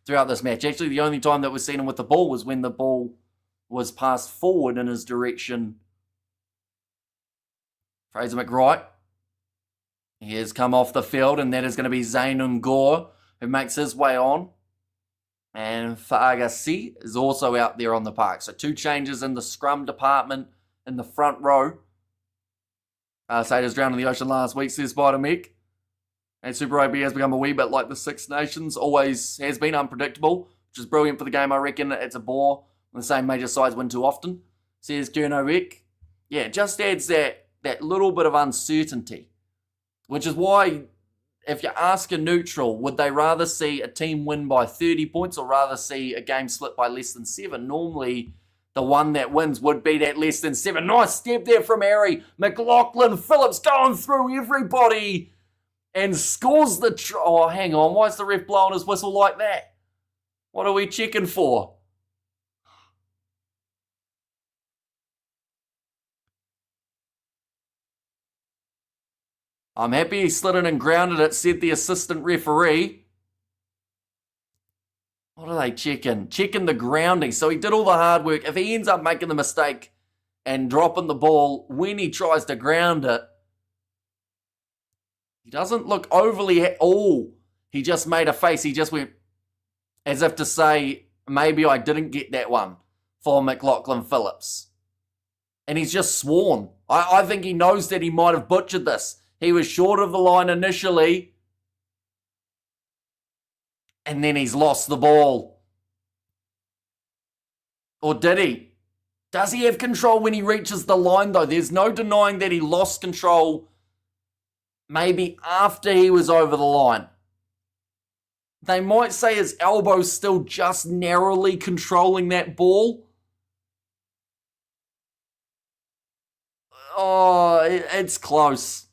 throughout this match. Actually, the only time that we've seen him with the ball was when the ball was passed forward in his direction. Fraser McWright. He has come off the field, and that is going to be Zane Ngor, who makes his way on. And Fagasi is also out there on the park. So 2 changes in the scrum department in the front row. Satyrs drowned in the ocean last week, says Spider-Mick. And Super Rugby has become a wee bit like the Six Nations. Always has been unpredictable, which is brilliant for the game, I reckon. It's a bore when the same major sides win too often, says Kerno Rick. Yeah, it just adds that little bit of uncertainty, which is why, if you ask a neutral, would they rather see a team win by 30 points or rather see a game split by less than 7? Normally, the one that wins would be that less than 7. Nice step there from Harry McLaughlin-Phillips, going through everybody and scores the oh, hang on. Why is the ref blowing his whistle like that? What are we checking for? I'm happy he slid in and grounded it, said the assistant referee. What are they checking? Checking the grounding. So he did all the hard work. If he ends up making the mistake and dropping the ball when he tries to ground it, he doesn't look overly... Oh, he just made a face. He just went as if to say, maybe I didn't get that one for McLaughlin-Phillips. And he's just sworn. I think he knows that he might have butchered this. He was short of the line initially, and then he's lost the ball. Or did he? Does he have control when he reaches the line, though? There's no denying that he lost control maybe after he was over the line. They might say his elbow's still just narrowly controlling that ball. Oh, it's close.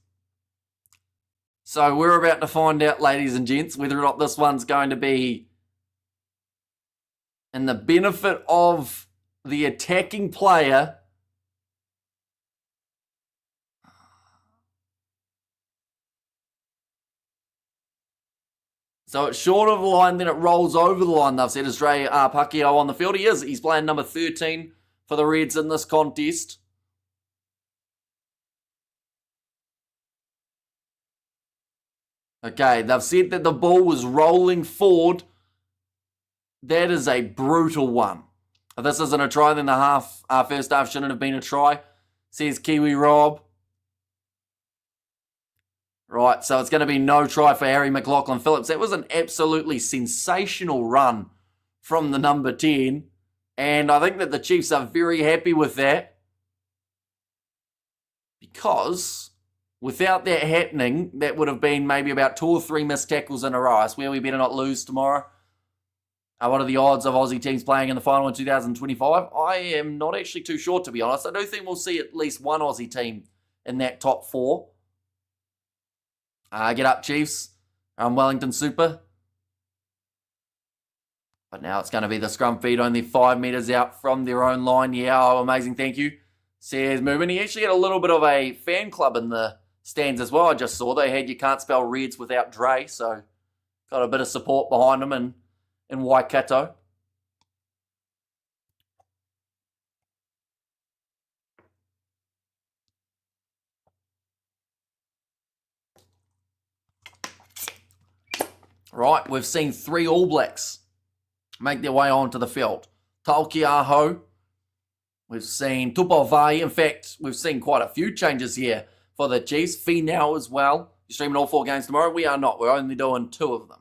So we're about to find out, ladies and gents, whether or not this one's going to be in the benefit of the attacking player. So it's short of the line, then it rolls over the line. They've said Australia Pacquiao on the field. He is. He's playing number 13 for the Reds in this contest. Okay, they've said that the ball was rolling forward. That is a brutal one. If this isn't a try, then the first half shouldn't have been a try, says Kiwi Rob. Right, so it's going to be no try for Harry McLaughlin-Phillips. That was an absolutely sensational run from the number 10. And I think that the Chiefs are very happy with that. Because without that happening, that would have been maybe about 2 or 3 missed tackles in a row. I swear we better not lose tomorrow. What are the odds of Aussie teams playing in the final in 2025? I am not actually too sure, to be honest. I do think we'll see at least one Aussie team in that top 4. Get up, Chiefs. Wellington Super. But now it's going to be the scrum feed, only 5 metres out from their own line. Yeah, oh, amazing, thank you. Says moving. He actually had a little bit of a fan club in the stands as well. I just saw they had You Can't Spell Reds Without Dre, so got a bit of support behind them in Waikato. Right, we've seen 3 All Blacks make their way onto the field. Taokiaho. We've seen Tupavai. In fact, we've seen quite a few changes here for the Chiefs. Finau as well. You're streaming all 4 games tomorrow. We are not. We're only doing 2 of them.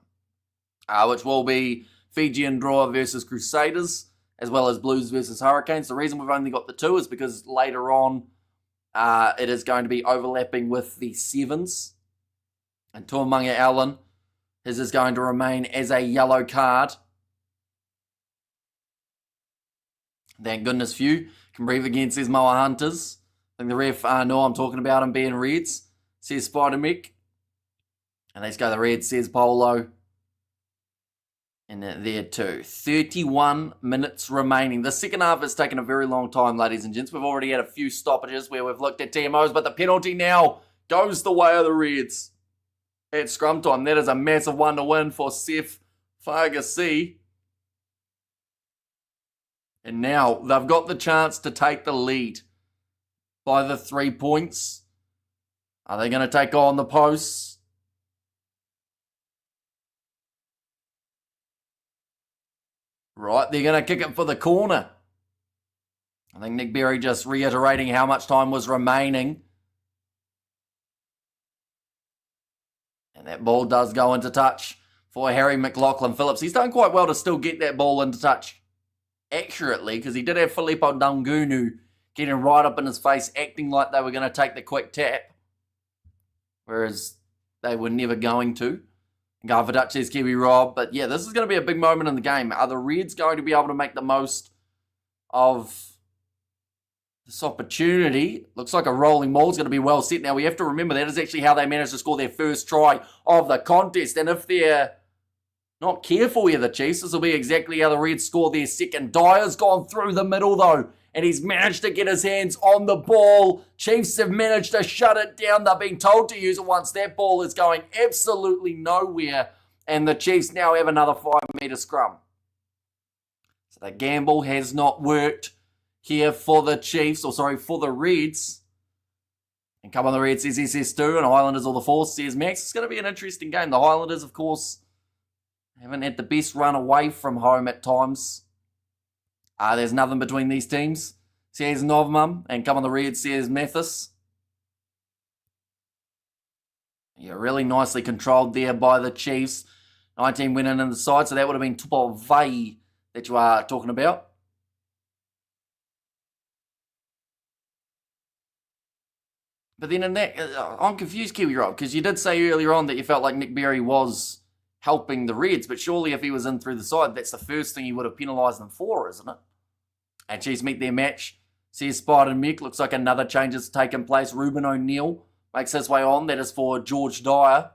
Which will be Fijian Draw versus Crusaders, as well as Blues versus Hurricanes. The reason we've only got the 2 is because later on it is going to be overlapping with the 7s. And Tuamunga Allen, his is going to remain as a yellow card. Thank goodness few can breathe against these Moa Hunters. I think the ref know I'm talking about them being Reds. Says Spider-Mick. And let's go the Reds, says Polo. And there too. 31 minutes remaining. The second half has taken a very long time, ladies and gents. We've already had a few stoppages where we've looked at TMOs, but the penalty now goes the way of the Reds. At scrum time, that is a massive one to win for Seth Fargasi. And now they've got the chance to take the lead by the 3 points. Are they going to take on the posts? Right, they're going to kick it for the corner. I think Nick Berry just reiterating how much time was remaining. And that ball does go into touch for Harry McLaughlin-Phillips. He's done quite well to still get that ball into touch accurately, because he did have Filippo Dungunu getting right up in his face, acting like they were going to take the quick tap, whereas they were never going to. Guy for Dutch says Kiwi Rob. But yeah, this is going to be a big moment in the game. Are the Reds going to be able to make the most of this opportunity? Looks like a rolling maul is going to be well set. Now, we have to remember that is actually how they managed to score their first try of the contest. And if they're not careful here, the Chiefs, this will be exactly how the Reds score their second. Dyer's gone through the middle, though, and he's managed to get his hands on the ball. Chiefs have managed to shut it down. They're being told to use it once. That ball is going absolutely nowhere, and the Chiefs now have another 5-metre scrum. So the gamble has not worked here for the Chiefs, for the Reds. And come on, the Reds, says SS2, and Highlanders all the force, says Max. It's going to be an interesting game. The Highlanders, of course, haven't had the best run away from home at times. There's nothing between these teams, says Novmum. And come on, the Reds, says Mathis. Yeah, really nicely controlled there by the Chiefs. 19 winning in the side, so that would have been Tupavai that you are talking about. But then in that, I'm confused, Kiwi Rob, because you did say earlier on that you felt like Nick Berry was helping the Reds, but surely if he was in through the side, that's the first thing he would have penalised them for, isn't it? And Chiefs meet their match. Says Spider Mick. Looks like another change has taken place. Ruben O'Neill makes his way on. That is for George Dyer.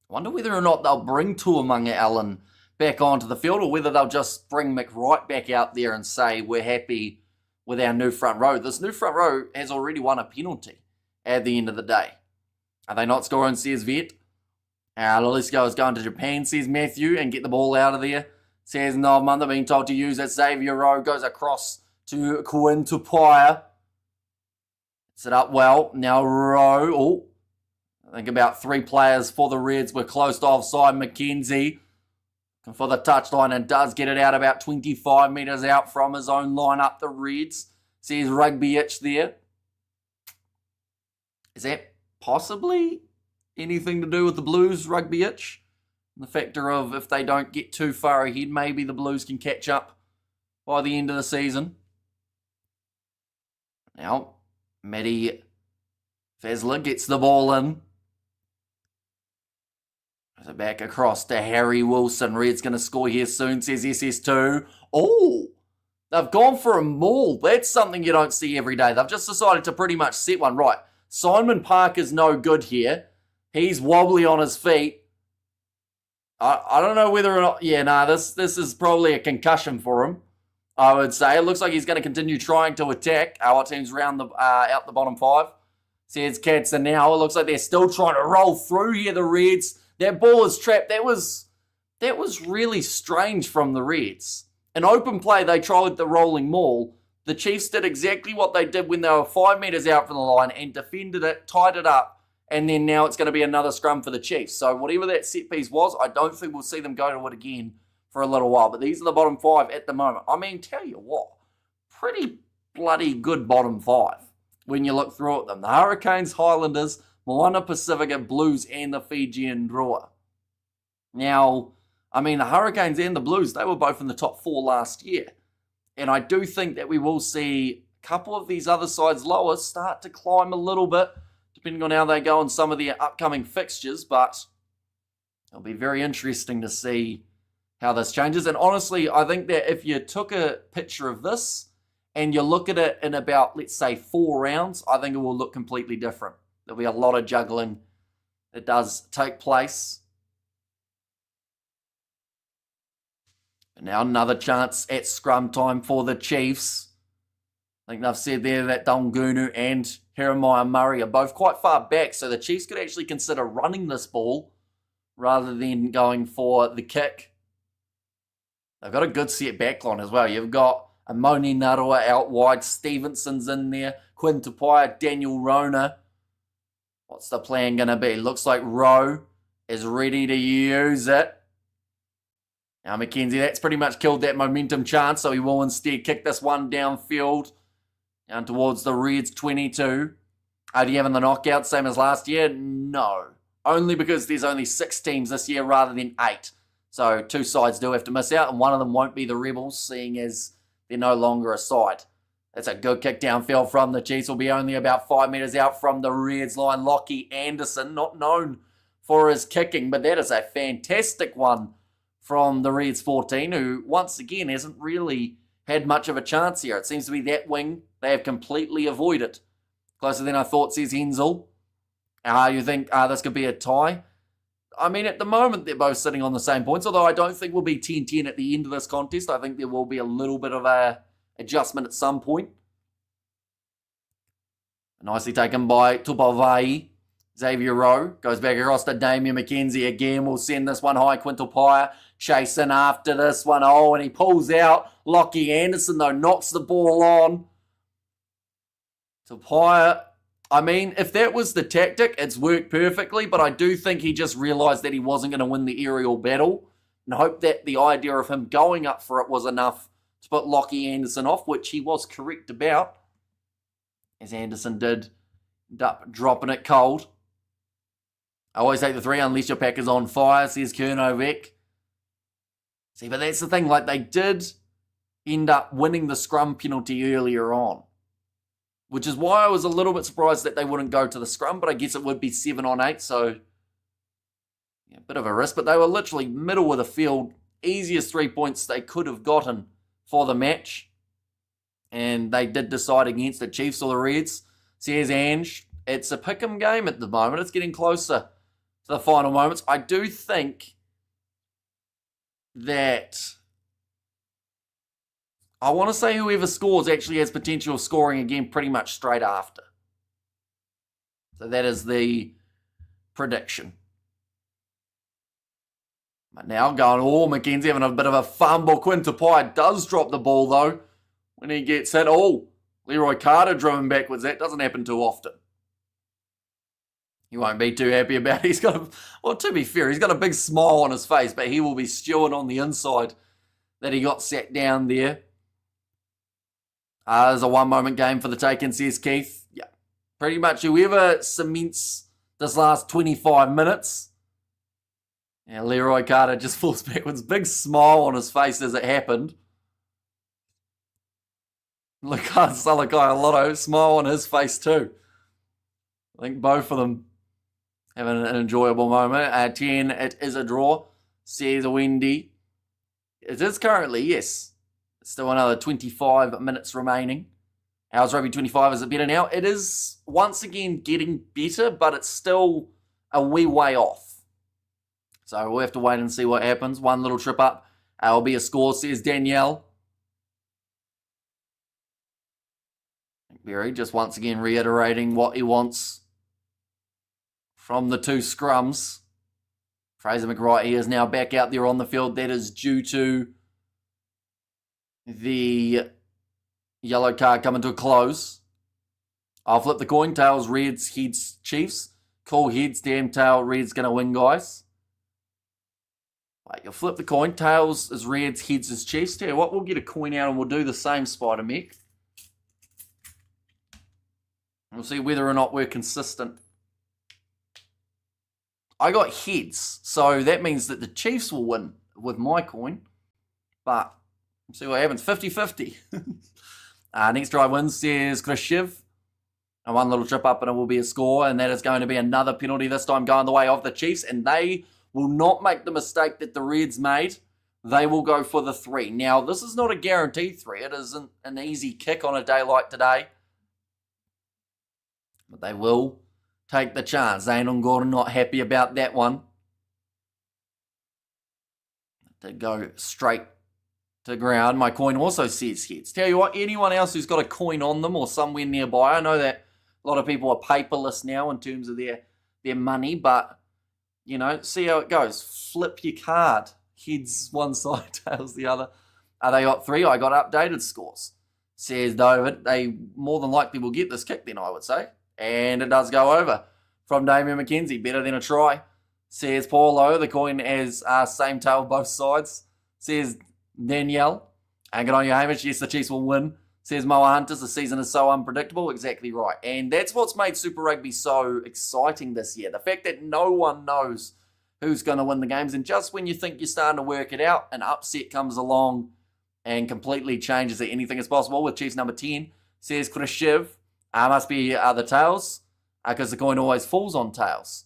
I wonder whether or not they'll bring Tuamunga Allen back onto the field, or whether they'll just bring Mick right back out there and say, we're happy with our new front row. This new front row has already won a penalty at the end of the day. Are they not scoring, says Vet? Lalisco is going to Japan, says Matthew, and get the ball out of there. Says no, Mother being told to use it. Xavier Rowe goes across to Quinn Tupaia. It's it up well. Now Rowe. I think about 3 players for the Reds were close to offside. McKenzie for the touchline and does get it out about 25 metres out from his own line up the Reds. Says Rugby Itch there. Is that possibly anything to do with the Blues Rugby Itch? The factor of if they don't get too far ahead, maybe the Blues can catch up by the end of the season. Now, Matty Fazler gets the ball in. So back across to Harry Wilson. Red's going to score here soon, says SS2. Oh, they've gone for a maul. That's something you don't see every day. They've just decided to pretty much set one. Right, Simon Parker's no good here. He's wobbly on his feet. I don't know whether or not... Yeah, this is probably a concussion for him, I would say. It looks like he's going to continue trying to attack our teams round the out the bottom five. Says Cats, and now it looks like they're still trying to roll through here, the Reds. That ball is trapped. That was really strange from the Reds. In open play, they tried the rolling maul. The Chiefs did exactly what they did when they were 5 metres out from the line and defended it, tied it up, and then now it's going to be another scrum for the Chiefs. So whatever that set piece was, I don't think we'll see them go to it again for a little while. But these are the bottom five at the moment. I mean, tell you what, pretty bloody good bottom five when you look through at them. The Hurricanes, Highlanders, Moana Pacifica, Blues, and the Fijian Drua. Now, I mean, the Hurricanes and the Blues, they were both in the top 4 last year. And I do think that we will see a couple of these other sides lower start to climb a little bit, depending on how they go on some of the upcoming fixtures. But it'll be very interesting to see how this changes. And honestly, I think that if you took a picture of this and you look at it in about, let's say, 4 rounds, I think it will look completely different. There'll be a lot of juggling that does take place. And now another chance at scrum time for the Chiefs. I think they've said there that Dongunu and Jeremiah Murray are both quite far back, so the Chiefs could actually consider running this ball rather than going for the kick. They've got a good set backline as well. You've got Amoni Narua out wide, Stevenson's in there, Quinn Tupaia, Daniel Rona. What's the plan going to be? Looks like Rowe is ready to use it. Now McKenzie, that's pretty much killed that momentum chance, so he will instead kick this one downfield, down towards the Reds 22. Are you having the knockout, same as last year? No. Only because there's only 6 teams this year rather than 8. So 2 sides do have to miss out, and one of them won't be the Rebels, seeing as they're no longer a side. That's a good kick downfield from the Chiefs. Will be only about 5 metres out from the Reds line. Lockie Anderson, not known for his kicking, but that is a fantastic one from the Reds 14, who once again hasn't really had much of a chance here. It seems to be that wing they have completely avoided. Closer than I thought, says Hensel. You think this could be a tie? I mean, at the moment, they're both sitting on the same points, although I don't think we'll be 10-10 at the end of this contest. I think there will be a little bit of a adjustment at some point. Nicely taken by Tupavai. Xavier Rowe goes back across to Damien McKenzie again. We'll send this one high. Quintal Pire chasing after this one. Oh, and he pulls out. Lockie Anderson, though, knocks the ball on. Tupire, I mean, if that was the tactic, it's worked perfectly, but I do think he just realised that he wasn't going to win the aerial battle and hoped that the idea of him going up for it was enough to put Lockie Anderson off, which he was correct about, as Anderson did end up dropping it cold. I always take the 3 unless your pack is on fire, says Kernovek. See, but that's the thing, like they did end up winning the scrum penalty earlier on, which is why I was a little bit surprised that they wouldn't go to the scrum, but I guess it would be 7 on 8, so yeah, a bit of a risk, but they were literally middle of the field, easiest 3 points they could have gotten for the match, and they did decide against the Chiefs or the Reds. Says Ange, it's a pick'em game at the moment. It's getting closer to the final moments. I do think that I want to say whoever scores actually has potential of scoring again pretty much straight after. So that is the prediction. But now going, McKenzie having a bit of a fumble. Quintapai does drop the ball though when he gets hit. Leroy Carter driven backwards. That doesn't happen too often. He won't be too happy about it. He's got to be fair, he's got a big smile on his face, but he will be stewing on the inside that he got sat down there. There's a 1 moment game for the taking, says Keith. Yeah, pretty much whoever cements this last 25 minutes. Yeah, Leroy Carter just falls backwards. Big smile on his face as it happened. Lucas Salakai, a smile on his face too. I think both of them having an enjoyable moment. 10, it is a draw, says Wendy. It is currently, yes. Still another 25 minutes remaining. How's Rugby 25? Is it better now? It is once again getting better, but it's still a wee way off. So we'll have to wait and see what happens. One little trip up. Will be a score, says Danielle. Barry just once again reiterating what he wants from the two scrums. Fraser McWright, he is now back out there on the field. That is due to the yellow card coming to a close. I'll flip the coin. Tails, Reds, heads, Chiefs. Call heads, damn tail. Reds going to win, guys. Right, you'll flip the coin. Tails is Reds, heads is Chiefs. Tell you what, we'll get a coin out and we'll do the same, Spider Mech. We'll see whether or not we're consistent. I got heads, so that means that the Chiefs will win with my coin. But we'll see what happens. 50-50. Next drive wins, says Chris Shiv. And one little trip up and it will be a score. And that is going to be another penalty, this time going the way of the Chiefs. And they will not make the mistake that the Reds made. They will go for the 3. Now, this is not a guaranteed 3. It isn't an easy kick on a day like today. But they will take the chance. Zane and Gordon not happy about that one. They go straight to ground. My coin also says heads. Tell you what, anyone else who's got a coin on them or somewhere nearby, I know that a lot of people are paperless now in terms of their money, but, you know, see how it goes. Flip your card. Heads one side, tails the other. They got 3. I got updated scores. Says David. They more than likely will get this kick then, I would say. And it does go over from Damien McKenzie. Better than a try. Says Paulo. The coin has same tail both sides. Says Danielle. And good on you, Hamish. Yes, the Chiefs will win. Says Moa Hunters. The season is so unpredictable. Exactly right. And that's what's made Super Rugby so exciting this year. The fact that no one knows who's going to win the games. And just when you think you're starting to work it out, an upset comes along and completely changes it. Anything is possible with Chiefs number 10. Says Chris Shiv. Must be the tails, because the coin always falls on tails.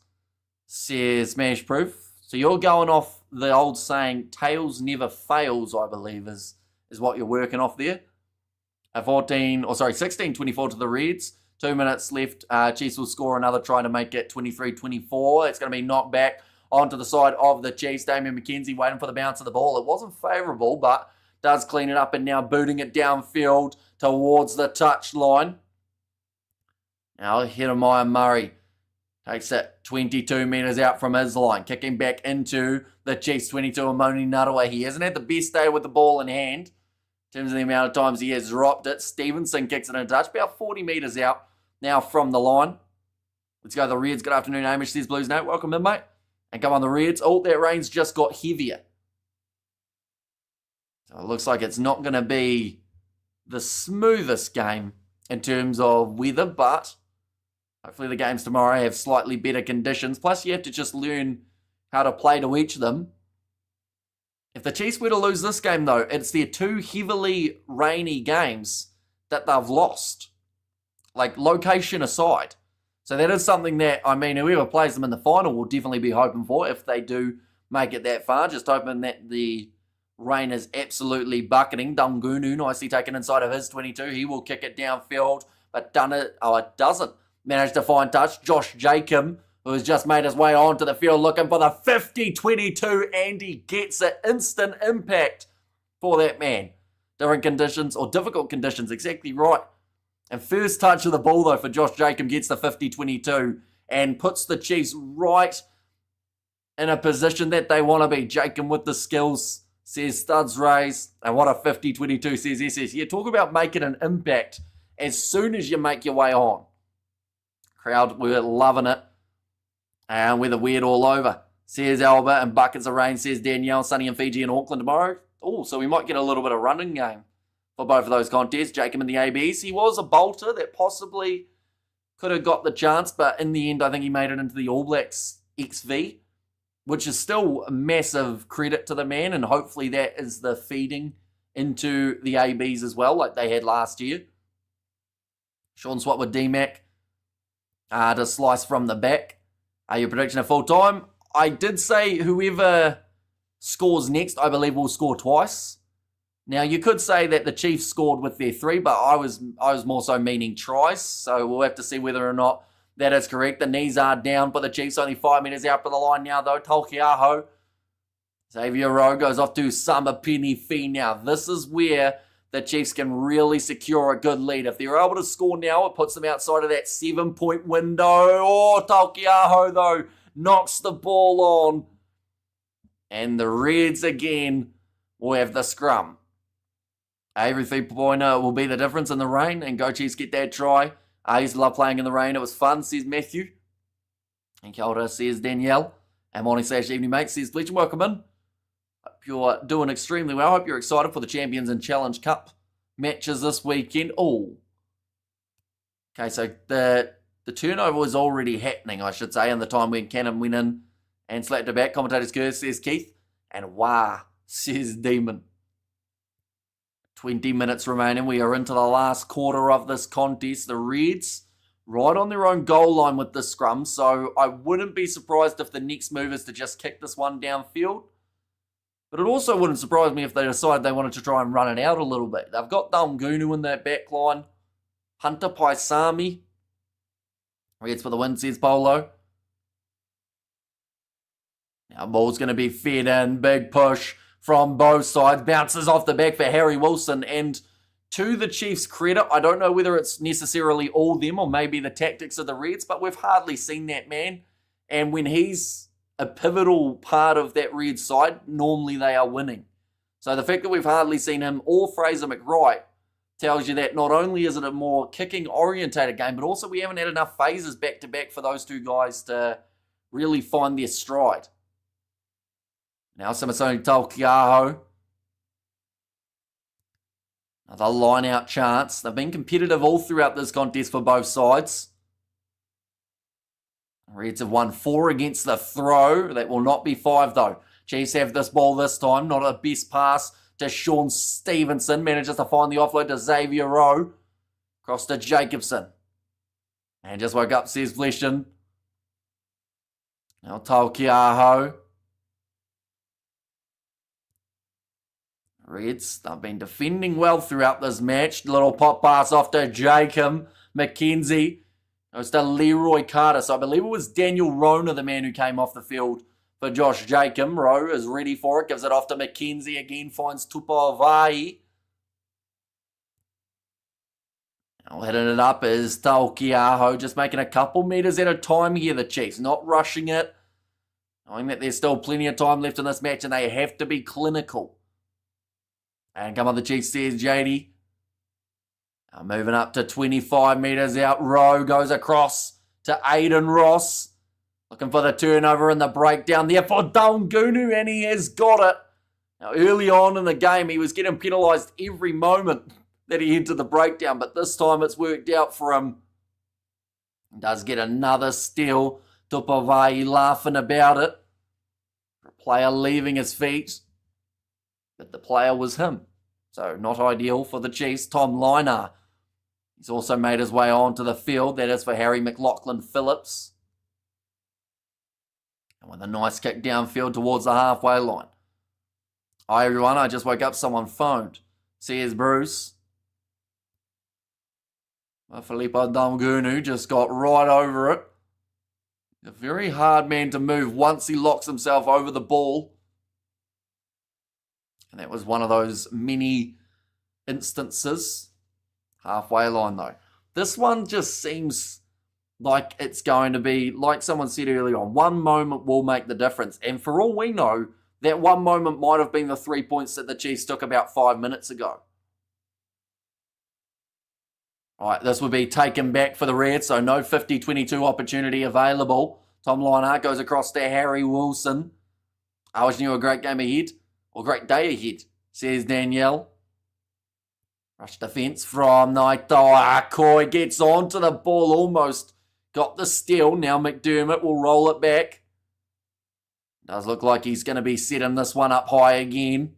Says Smash Proof. So you're going off the old saying, tails never fails, I believe, is what you're working off there. 16-24 to the Reds. 2 minutes left. Chiefs will score another try to make it 23-24. It's going to be knocked back onto the side of the Chiefs. Damien McKenzie waiting for the bounce of the ball. It wasn't favourable, but does clean it up and now booting it downfield towards the touch line. Now, Jeremiah Murray takes it 22 metres out from his line. Kicking back into the Chiefs 22, Amoni Nutaway. He hasn't had the best day with the ball in hand in terms of the amount of times he has dropped it. Stevenson kicks it in a touch, about 40 metres out now from the line. Let's go to the Reds. Good afternoon, Hamish, says Blues Note. Welcome in, mate. And come on, the Reds. Oh, that rain's just got heavier. So it looks like it's not going to be the smoothest game in terms of weather, but hopefully the games tomorrow have slightly better conditions. Plus, you have to just learn how to play to each of them. If the Chiefs were to lose this game, though, it's their 2 heavily rainy games that they've lost. Like, location aside. So that is something that, I mean, whoever plays them in the final will definitely be hoping for if they do make it that far. Just hoping that the rain is absolutely bucketing. Dungunu nicely taken inside of his 22. He will kick it downfield, but it doesn't. Managed to find touch. Josh Jacob, who has just made his way onto the field looking for the 50-22, and he gets it. Instant impact for that man. Different conditions, or difficult conditions, exactly right. And first touch of the ball, though, for Josh Jacob gets the 50-22 and puts the Chiefs right in a position that they want to be. Jacob with the skills, says Studs Rays. And what a 50-22, says SS. Yeah, talk about making an impact as soon as you make your way on. Crowd, we're loving it. And we're the weird all over. Says Albert, and buckets of rain, says Danielle. Sunny in Fiji and Auckland tomorrow. Oh, so we might get a little bit of running game for both of those contests. Jacob in the ABs. He was a bolter that possibly could have got the chance, but in the end, I think he made it into the All Blacks XV, which is still a massive credit to the man, and hopefully that is the feeding into the ABs as well, like they had last year. Sean Swat with D-Mac to slice from the back. Your prediction at full time? I did say whoever scores next, I believe, will score twice. Now, you could say that the Chiefs scored with their 3, but I was more so meaning tries. So we'll have to see whether or not that is correct. The knees are down, but the Chiefs only 5 metres out for the line now, though. Tolkiaho. Xavier Rowe goes off to Samapini Fee now. This is where the Chiefs can really secure a good lead. If they're able to score now, it puts them outside of that 7-point window. Oh, Tolkiaho, though, knocks the ball on. And the Reds again will have the scrum. Every 3-pointer will be the difference in the rain, and go Chiefs get that try. I used to love playing in the rain. It was fun, says Matthew. And kia ora, says Danielle. And morning / evening, mate, says Fletcher. Welcome in. Hope you're doing extremely well. Hope you're excited for the Champions and Challenge Cup matches this weekend. Oh. Okay, so the turnover was already happening, I should say, in the time when Cannon went in and slapped it back. Commentator's curse, says Keith. And wah, says Demon. 20 minutes remaining. We are into the last quarter of this contest. The Reds right on their own goal line with the scrum, so I wouldn't be surprised if the next move is to just kick this one downfield. But it also wouldn't surprise me if they decide they wanted to try and run it out a little bit. They've got Dalmgunu in that back line. Hunter Paisami. Reds for the win, says Polo. Now ball's going to be fed in. Big push from both sides. Bounces off the back for Harry Wilson. And to the Chiefs' credit, I don't know whether it's necessarily all them or maybe the tactics of the Reds, but we've hardly seen that man. And when he's a pivotal part of that Reds side, normally they are winning. So the fact that we've hardly seen him or Fraser McWright tells you that not only is it a more kicking-orientated game, but also we haven't had enough phases back-to-back for those two guys to really find their stride. Now Samasoni Tolkiaho. Another line-out chance. They've been competitive all throughout this contest for both sides. Reds have won 4 against the throw. That will not be 5, though. Chiefs have this ball this time. Not a best pass to Sean Stevenson. Manages to find the offload to Xavier Rowe. Cross to Jacobson. And just woke up, says Fleshin. Now Tolkiaho. Reds, they've been defending well throughout this match. Little pop pass off to Jacob McKenzie. Goes to Leroy Carter. So I believe it was Daniel Rona, the man who came off the field for Josh Jacob. Rowe is ready for it. Gives it off to McKenzie again. Finds Tupavai. Now hitting it up is Tolkiaho. Just making a couple metres at a time here, the Chiefs. Not rushing it. Knowing that there's still plenty of time left in this match and they have to be clinical. And come on, the Chiefs, says JD. Now moving up to 25 metres out. Rowe goes across to Aiden Ross. Looking for the turnover and the breakdown there for Dalmgunu, and he has got it. Now early on in the game, he was getting penalised every moment that he entered the breakdown, but this time it's worked out for him. He does get another steal. Tupavai laughing about it. A player leaving his feet. But the player was him. So not ideal for the Chiefs. Tom Liner. He's also made his way onto the field. That is for Harry McLaughlin-Phillips. And with a nice kick downfield towards the halfway line. Hi everyone, I just woke up. Someone phoned. Says Bruce. Filippo Dalmgunu just got right over it. A very hard man to move once he locks himself over the ball. And that was one of those many instances. Halfway line though. This one just seems like it's going to be, like someone said earlier on, one moment will make the difference. And for all we know, that one moment might have been the 3 points that the Chiefs took about 5 minutes ago. All right, this would be taken back for the Reds, so no 50-22 opportunity available. Tom Liner goes across to Harry Wilson. I wish you a great game ahead. Or great day ahead, says Danielle. Rush defence from Naito. Akoi gets onto the ball almost. Got the steal. Now McDermott will roll it back. Does look like he's going to be setting this one up high again.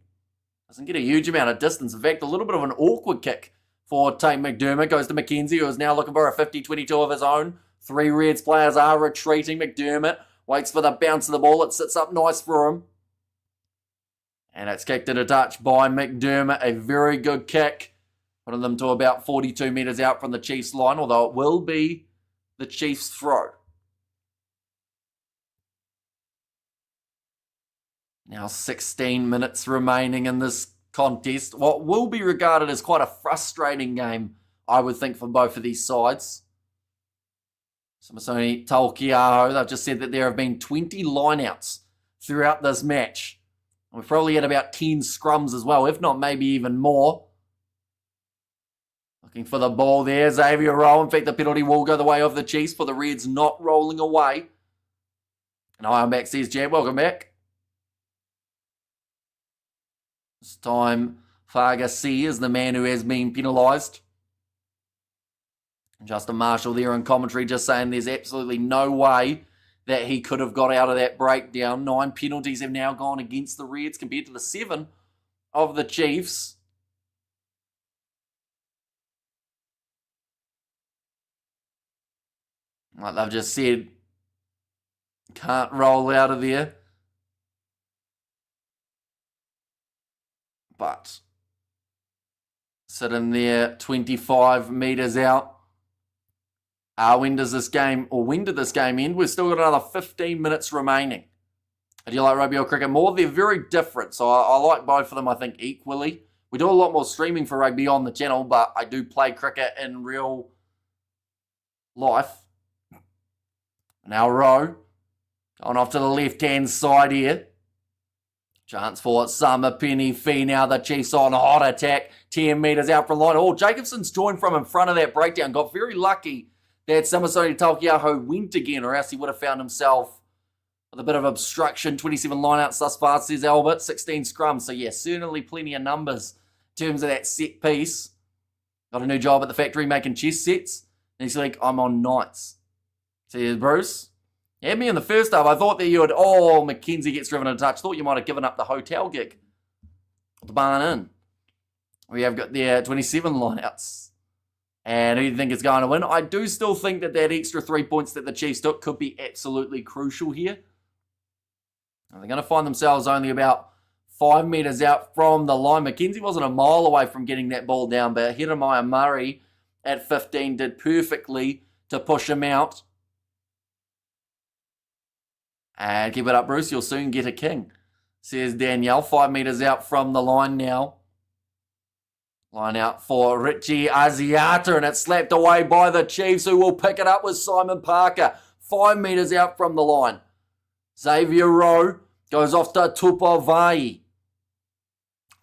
Doesn't get a huge amount of distance. In fact, a little bit of an awkward kick for Tate McDermott. Goes to McKenzie, who is now looking for a 50-22 of his own. 3 Reds players are retreating. McDermott waits for the bounce of the ball. It sits up nice for him. And it's kicked into touch by McDermott. A very good kick. Putting them to about 42 metres out from the Chiefs line, although it will be the Chiefs throw. Now 16 minutes remaining in this contest. What will be regarded as quite a frustrating game, I would think, for both of these sides. Samisoni Taukei'aho, they've just said that there have been 20 lineouts throughout this match. We've probably had about 10 scrums as well, if not maybe even more. Looking for the ball there, Xavier Rowe. In fact, the penalty will go the way of the Chiefs for the Reds not rolling away. And I'm back, says Jab. Welcome back. This time, Farga C is the man who has been penalised. Justin Marshall there in commentary just saying there's absolutely no way that he could have got out of that breakdown. 9 penalties have now gone against the Reds compared to the 7 of the Chiefs. Like they've just said, can't roll out of there. But sitting there 25 metres out. When did this game end? We've still got another 15 minutes remaining. Do you like rugby or cricket more? They're very different, so I like both of them, I think, equally. We do a lot more streaming for rugby on the channel, but I do play cricket in real life. Now Rowe, going off to the left-hand side here. Chance for Samapeni Fee now. The Chiefs on hot attack. 10 metres out from line. Oh, Jacobson's joined from in front of that breakdown. Got very lucky that Samisoni Taukei'aho went again, or else he would have found himself with a bit of obstruction. 27 lineouts thus far, says Albert. 16 scrums. So, yeah, certainly plenty of numbers in terms of that set piece. Got a new job at the factory making chess sets. Next week, I'm on nights. Says Bruce. You had me in the first half. I thought that you would... Oh, Mackenzie gets driven in touch. Thought you might have given up the hotel gig. The barn in. We have got the 27 lineouts. And who do you think is going to win? I do still think that extra 3 points that the Chiefs took could be absolutely crucial here. They're going to find themselves only about 5 metres out from the line. Mackenzie wasn't a mile away from getting that ball down, but Jeremiah Murray at 15 did perfectly to push him out. And keep it up, Bruce. You'll soon get a king, says Danielle. 5 metres out from the line now. Line out for Richie Asiata, and it's slapped away by the Chiefs, who will pick it up with Simon Parker. 5 metres out from the line. Xavier Rowe goes off to Tupavai.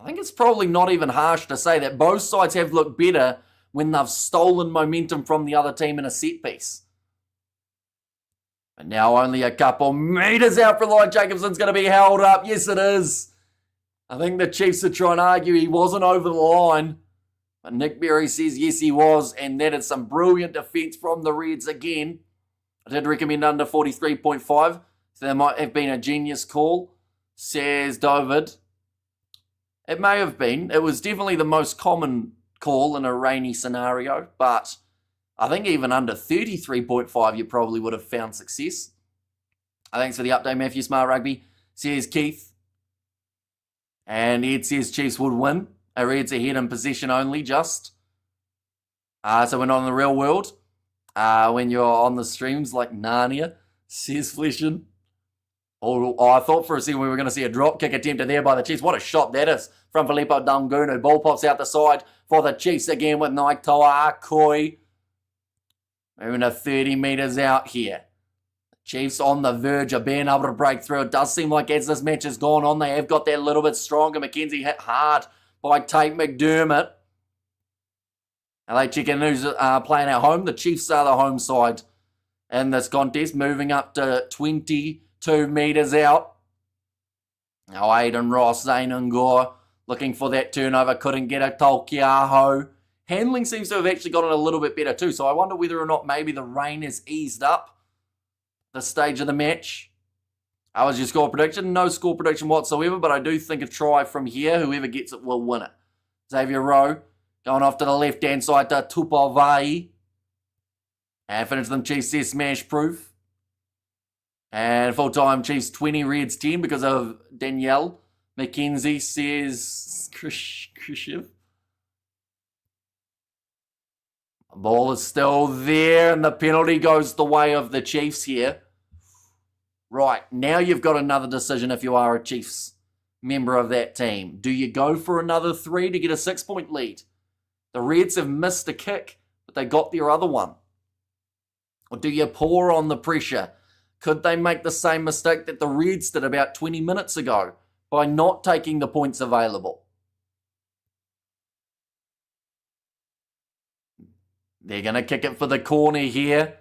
I think it's probably not even harsh to say that both sides have looked better when they've stolen momentum from the other team in a set piece. But now only a couple metres out from the line. Jacobson's going to be held up. Yes, it is. I think the Chiefs are trying to argue he wasn't over the line. But Nick Berry says yes, he was. And that is some brilliant defence from the Reds again. I did recommend under 43.5. So that might have been a genius call, says David. It may have been. It was definitely the most common call in a rainy scenario. But I think even under 33.5, you probably would have found success. Thanks for the update, Matthew Smart Rugby, says Keith. And Ed says Chiefs would win. Reds ahead in possession only, just. So we're not in the real world. When you're on the streams like Narnia, says Fleshin. Oh, I thought for a second we were going to see a drop kick attempted there by the Chiefs. What a shot that is from Filippo Dunguno. Ball pops out the side for the Chiefs again with Naitoa Akoi. Moving to 30 metres out here. Chiefs on the verge of being able to break through. It does seem like as this match has gone on, they have got that little bit stronger. Mackenzie hit hard by Tate McDermott. LA Chicken who's playing at home. The Chiefs are the home side in this contest, moving up to 22 metres out. Now Aiden Ross, Zane Ngor looking for that turnover. Couldn't get a Taukei'aho. Handling seems to have actually gotten a little bit better too, so I wonder whether or not maybe the rain has eased up the stage of the match. How was your score prediction? No score prediction whatsoever, but I do think a try from here. Whoever gets it will win it. Xavier Rowe going off to the left-hand side to Tupavai. And finish them, Chiefs says smash proof. And full time, Chiefs 20, Reds 10 because of Danielle. Mackenzie says Krishiv. Ball is still there, and the penalty goes the way of the Chiefs here. Right, now you've got another decision if you are a Chiefs member of that team. Do you go for another 3 to get a 6-point lead? The Reds have missed a kick, but they got their other one. Or do you pour on the pressure? Could they make the same mistake that the Reds did about 20 minutes ago by not taking the points available? They're going to kick it for the corner here.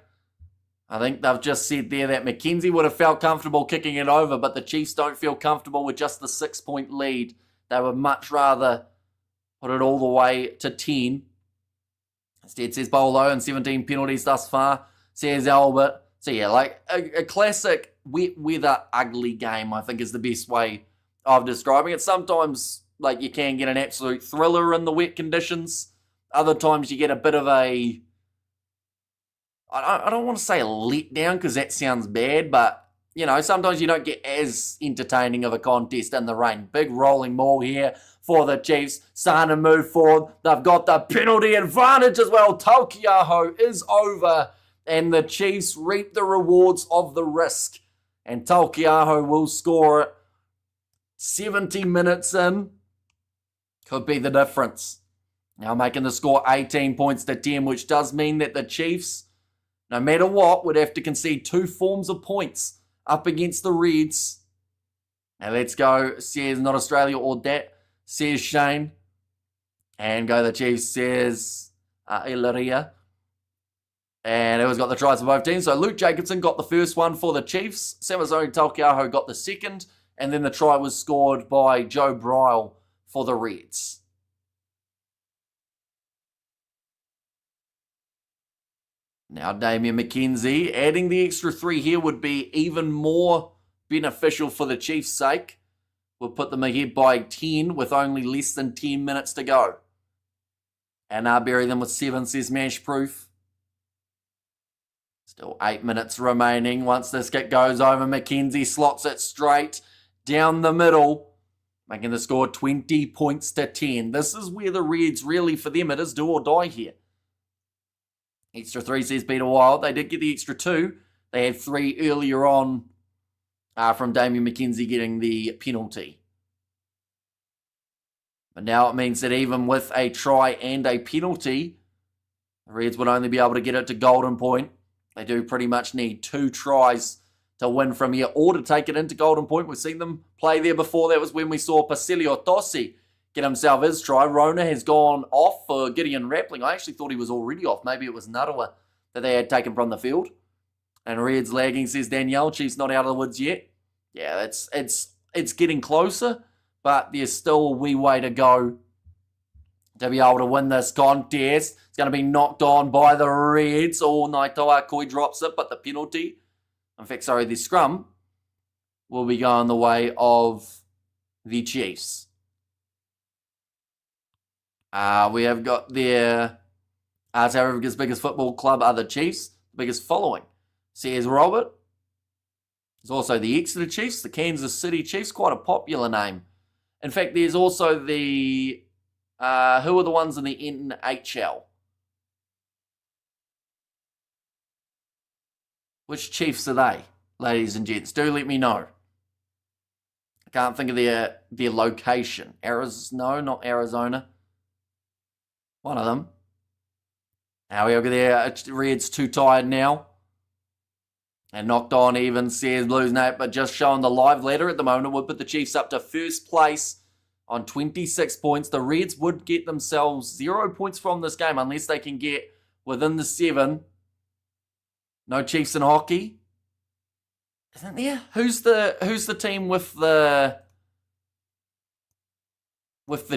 I think they've just said there that Mackenzie would have felt comfortable kicking it over, but the Chiefs don't feel comfortable with just the 6-point lead. They would much rather put it all the way to 10. Instead, says Bolo, and 17 penalties thus far, says Albert. So yeah, like a classic wet weather ugly game, I think is the best way of describing it. Sometimes like you can get an absolute thriller in the wet conditions. Other times you get a bit of a, I don't want to say a letdown because that sounds bad, but, you know, sometimes you don't get as entertaining of a contest in the rain. Big rolling ball here for the Chiefs. Starting to move forward. They've got the penalty advantage as well. Taukiaho is over, and the Chiefs reap the rewards of the risk. And Taukiaho will score it. 70 minutes in. Could be the difference. Now making the score 18 points to 10, which does mean that the Chiefs, no matter what, would have to concede 2 forms of points up against the Reds. Now let's go, says not Australia or that, says Shane. And go the Chiefs, says Ilaria. And it was got the tries for both teams. So Luke Jacobson got the first one for the Chiefs. Samazoni Taukiaho got the second. And then the try was scored by Joe Bryle for the Reds. Now Damian McKenzie, adding the extra 3 here would be even more beneficial for the Chiefs' sake. We'll put them ahead by 10 with only less than 10 minutes to go. And I'll bury them with 7, says Mash Proof. Still 8 minutes remaining. Once this kick goes over, McKenzie slots it straight down the middle, making the score 20 points to 10. This is where the Reds really, for them, it is do or die here. Extra 3, says Peter Wild. They did get the extra 2. They had 3 earlier on from Damian McKenzie getting the penalty. But now it means that even with a try and a penalty, the Reds would only be able to get it to golden point. They do pretty much need 2 tries to win from here or to take it into golden point. We've seen them play there before. That was when we saw Pasilio Tossi get himself his try. Rona has gone off for Gideon Rappling. I actually thought he was already off. Maybe it was Narawa that they had taken from the field. And Reds lagging, says Danielle. Chiefs not out of the woods yet. Yeah, it's getting closer, but there's still a wee way to go to be able to win this contest. It's going to be knocked on by the Reds. Oh, Naitoa Koi drops it, but the penalty, in fact, sorry, the scrum will be going the way of the Chiefs. We have got their South Africa's biggest football club are the Chiefs, the biggest following. Says Robert. There's also the Exeter Chiefs, the Kansas City Chiefs, quite a popular name. In fact, there's also the, who are the ones in the NHL? Which Chiefs are they, ladies and gents? Do let me know. I can't think of their location. No, not Arizona. One of them. Now we over there. Red's too tired now. And knocked on even, says Blues Nate, but just showing the live ladder at the moment. It would put the Chiefs up to first place on 26 points. The Reds would get themselves 0 points from this game unless they can get within the 7. No Chiefs in hockey. Isn't there? Who's the team with the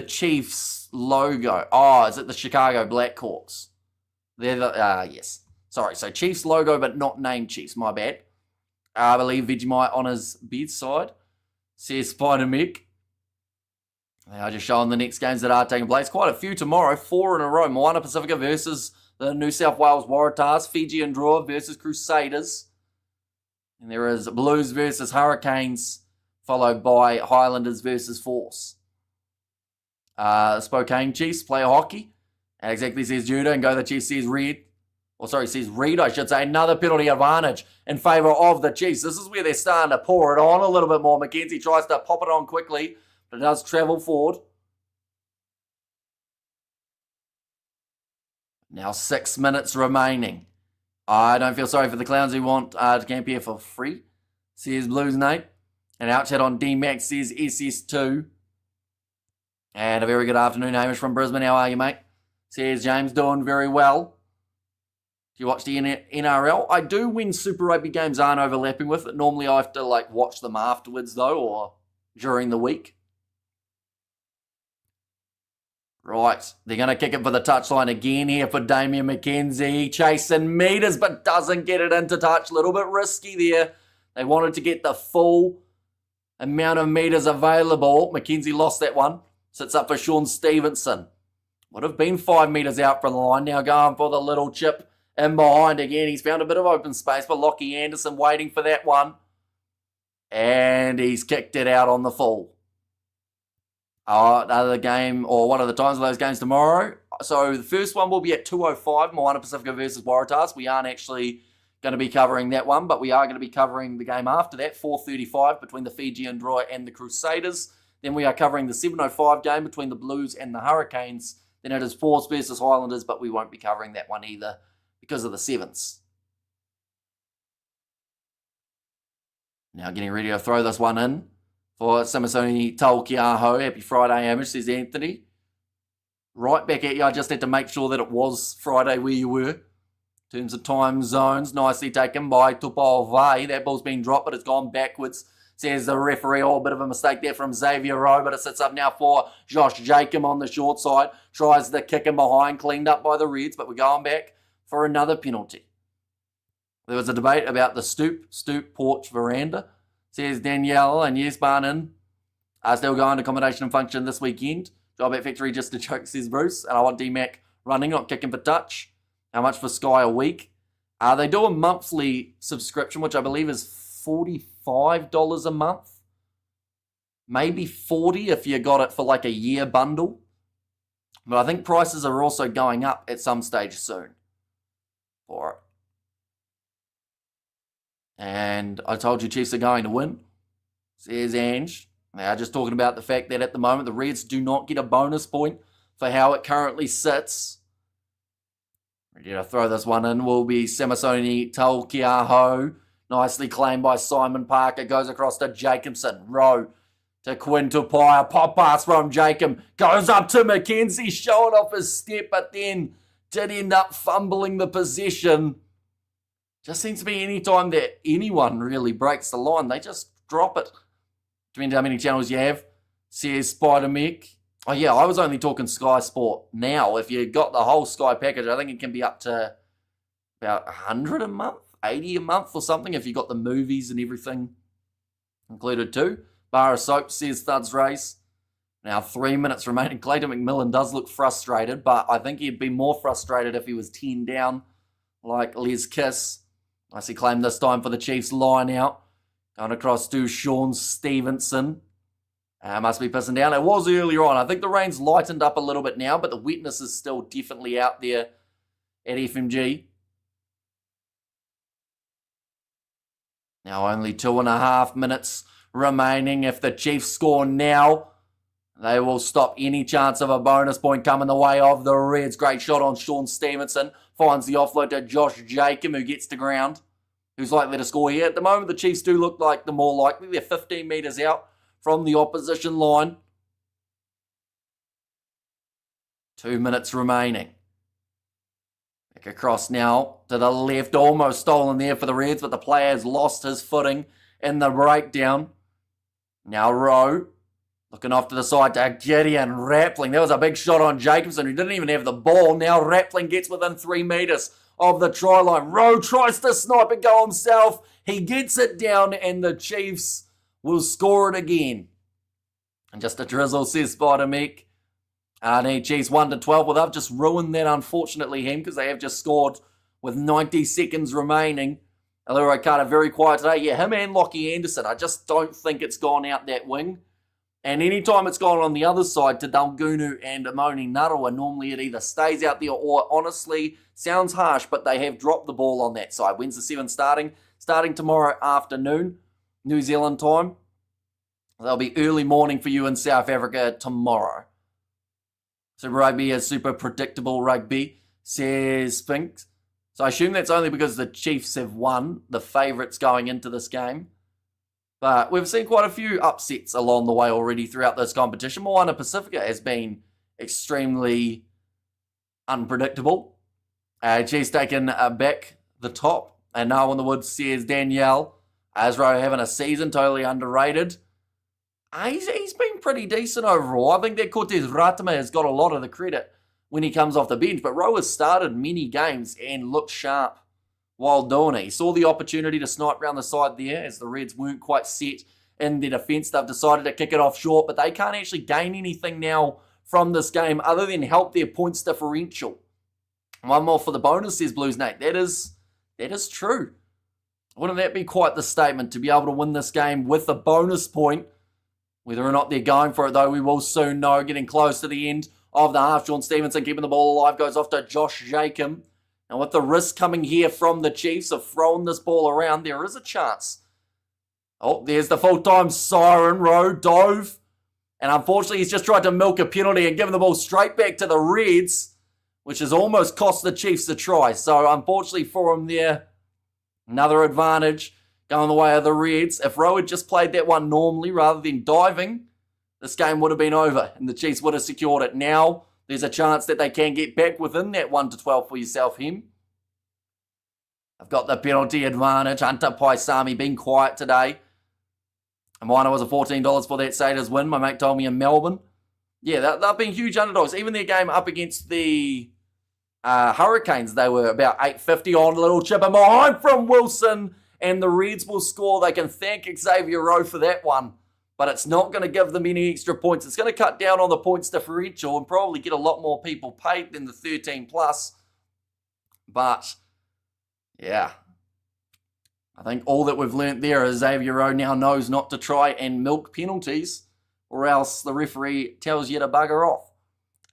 Chiefs logo? Oh, is it the Chicago Blackhawks? They're the, yes. Sorry, so Chiefs logo, but not named Chiefs. My bad. I believe Vegemite on his bedside. Says Spider-Mick. They are just showing the next games that are taking place. Quite a few tomorrow. 4 in a row. Moana Pacifica versus the New South Wales Waratahs, Fijian Draw versus Crusaders. And there is Blues versus Hurricanes, followed by Highlanders versus Force. Spokane Chiefs play hockey. And exactly says Judah, and go the Chiefs says red. Says read, I should say. Another penalty advantage in favour of the Chiefs. This is where they're starting to pour it on a little bit more. McKenzie tries to pop it on quickly, but it does travel forward. Now 6 minutes remaining. I don't feel sorry for the clowns who want to camp here for free, says Blues Nate. And out chat on D-Max says SS2. And a very good afternoon, Hamish from Brisbane. How are you, mate? Says James, doing very well. Do you watch the NRL? I do when Super Rugby games aren't overlapping with it. Normally I have to watch them afterwards though, or during the week. Right, they're going to kick it for the touchline again here for Damian McKenzie. Chasing meters, but doesn't get it into touch. A little bit risky there. They wanted to get the full amount of meters available. McKenzie lost that one. Sits up for Sean Stevenson. Would have been 5 meters out from the line. Now going for the little chip in behind again. He's found a bit of open space, but Lockie Anderson waiting for that one. And he's kicked it out on the full. Another game, or one of the times of those games tomorrow. So the first one will be at 2:05, Moana Pacifica versus Waratahs. We aren't actually going to be covering that one, but we are going to be covering the game after that, 4:35, between the Fijian Draw and the Crusaders. Then we are covering the 7:05 game between the Blues and the Hurricanes. Then it is Force versus Highlanders, but we won't be covering that one either because of the sevens. Now getting ready to throw this one in for Samasoni Taukiaho. Happy Friday, Hamish, says Anthony. Right back at you. I just had to make sure that it was Friday where you were. In terms of time zones, nicely taken by Tupavai. That ball's been dropped, but it's gone backwards, says the referee. Oh, a bit of a mistake there from Xavier Rowe, but it sits up now for Josh Jacob on the short side. Tries the kick in behind, cleaned up by the Reds, but we're going back for another penalty. There was a debate about the stoop, porch, veranda, says Danielle, and yes, Barnon are still going to accommodation and function this weekend. Job at factory just a joke, says Bruce, and I want D-Mac running, not kicking for touch. How much for Sky a week? They do a monthly subscription, which I believe is $45 a month. Maybe $40 if you got it for a year bundle. But I think prices are also going up at some stage soon for it. And I told you Chiefs are going to win, says Ange. They are just talking about the fact that at the moment the Reds do not get a bonus point for how it currently sits. Ready to throw this one in will be Samasoni Taukiaho. Nicely claimed by Simon Parker. Goes across to Jacobson. Rowe to Quinn Tupaia. Pop pass from Jacob. Goes up to McKenzie. Showing off his step, but then did end up fumbling the possession. Just seems to be any time that anyone really breaks the line, they just drop it. Depending on how many channels you have, says Spider-Mick. Oh yeah, I was only talking Sky Sport. Now, if you got the whole Sky package, I think it can be up to about 100 a month, 80 a month or something, if you got the movies and everything included too. Bar of Soap, says Thuds Race. Now 3 minutes remaining. Clayton McMillan does look frustrated, but I think he'd be more frustrated if he was 10 down, like Les Kiss. Nicely claimed this time for the Chiefs line out. Going across to Sean Stevenson. Must be pissing down. It was earlier on. I think the rain's lightened up a little bit now, but the wetness is still definitely out there at FMG. Now only 2.5 minutes remaining. If the Chiefs score now, they will stop any chance of a bonus point coming the way of the Reds. Great shot on Sean Stevenson. Finds the offload to Josh Jacob, who gets to ground. Who's likely to score here? At the moment, the Chiefs do look like the more likely. They're 15 metres out from the opposition line. 2 minutes remaining. Back across now to the left. Almost stolen there for the Reds, but the player has lost his footing in the breakdown. Now Rowe. Looking off to the side to Gideon Rappling. That was a big shot on Jacobson, who didn't even have the ball. Now Rappling gets within 3 metres of the try line. Rowe tries to snipe and go himself. He gets it down, and the Chiefs will score it again. And just a drizzle, says Spider-Mick. The Chiefs 1-12. Well, they've just ruined that, unfortunately, because they have just scored with 90 seconds remaining. Leroy Carter very quiet today. Yeah, him and Lockie Anderson. I just don't think it's gone out that wing. And anytime it's gone on the other side to Dalgunu and Amoni Narawa, normally it either stays out there or, honestly, sounds harsh, but they have dropped the ball on that side. When's the 7 starting? Starting tomorrow afternoon, New Zealand time. That'll be early morning for you in South Africa tomorrow. Super Rugby is super predictable rugby, says Spinks. So I assume that's only because the Chiefs have won, the favourites going into this game. But we've seen quite a few upsets along the way already throughout this competition. Moana Pacifica has been extremely unpredictable. Chiefs taking back the top. And now in the woods says Danielle. Azro having a season, totally underrated. He's been pretty decent overall. I think that Cortez Ratama has got a lot of the credit when he comes off the bench. But Rowe has started many games and looked sharp while doing it. He saw the opportunity to snipe around the side there as the Reds weren't quite set in their defence. They've decided to kick it off short, but they can't actually gain anything now from this game other than help their points differential. One more for the bonus, says Blues Nate. That is true. Wouldn't that be quite the statement to be able to win this game with a bonus point? Whether or not they're going for it, though, we will soon know. Getting close to the end of the half. Sean Stevenson keeping the ball alive. Goes off to Josh Jacob. And with the risk coming here from the Chiefs of throwing this ball around, there is a chance. Oh, there's the full-time siren. Rowe dove. And unfortunately, he's just tried to milk a penalty and given the ball straight back to the Reds, which has almost cost the Chiefs a try. So, unfortunately for him there, another advantage going the way of the Reds. If Rowe had just played that one normally rather than diving, this game would have been over and the Chiefs would have secured it. Now, there's a chance that they can get back within that 1-12 for yourself, him. I've got the penalty advantage. Hunter Paisami being quiet today. And mine was a $14 for that Satyrs win. My mate told me in Melbourne. Yeah, they've been huge underdogs. Even their game up against the Hurricanes, they were about $8.50 on. A little chip in behind from Wilson. And the Reds will score. They can thank Xavier Rowe for that one. But it's not going to give them any extra points. It's going to cut down on the points differential and probably get a lot more people paid than the 13 plus. But, yeah. I think all that we've learnt there is Xavier Rowe now knows not to try and milk penalties or else the referee tells you to bugger off.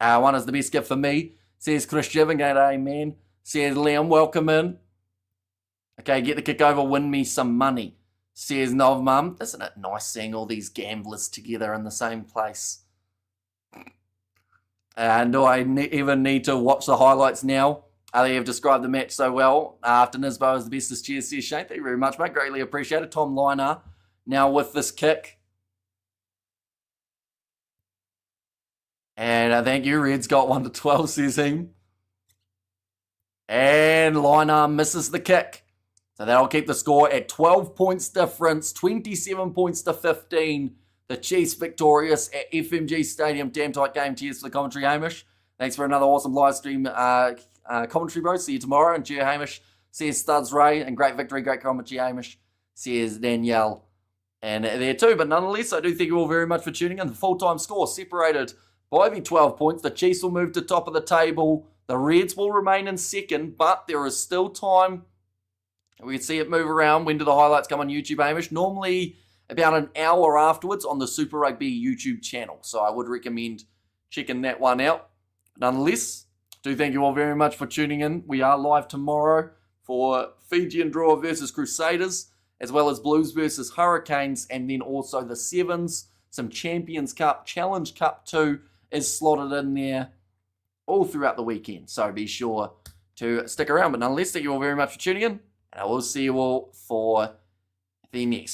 One is the best gift for me, says Chris Jiven. G'day, man. Says Liam, welcome in. Okay, get the kick over, win me some money, says Nov Mum. Isn't it nice seeing all these gamblers together in the same place? And do I even need to watch the highlights now? They have described the match so well. After Nisbo is the bestest. Cheers, says Shane. Thank you very much, mate. Greatly appreciated. Tom Liner now with this kick. And thank you. Red's got 1-12, says him. And Liner misses the kick. So that'll keep the score at 12 points difference, 27 points to 15. The Chiefs victorious at FMG Stadium. Damn tight game. Cheers for the commentary, Hamish. Thanks for another awesome live stream commentary, bro. See you tomorrow. And cheer, Hamish, says Studs Ray. And great victory, great commentary, Hamish, says Danielle. And there too. But nonetheless, I do thank you all very much for tuning in. The full-time score separated by the 12 points. The Chiefs will move to top of the table. The Reds will remain in second, but there is still time. We can see it move around. When do the highlights come on YouTube, Hamish? Normally about an hour afterwards on the Super Rugby YouTube channel. So I would recommend checking that one out. Nonetheless, do thank you all very much for tuning in. We are live tomorrow for Fijian Draw versus Crusaders, as well as Blues versus Hurricanes, and then also the Sevens. Some Champions Cup, Challenge Cup 2 is slotted in there all throughout the weekend. So be sure to stick around. But nonetheless, thank you all very much for tuning in. And I will see you all for the next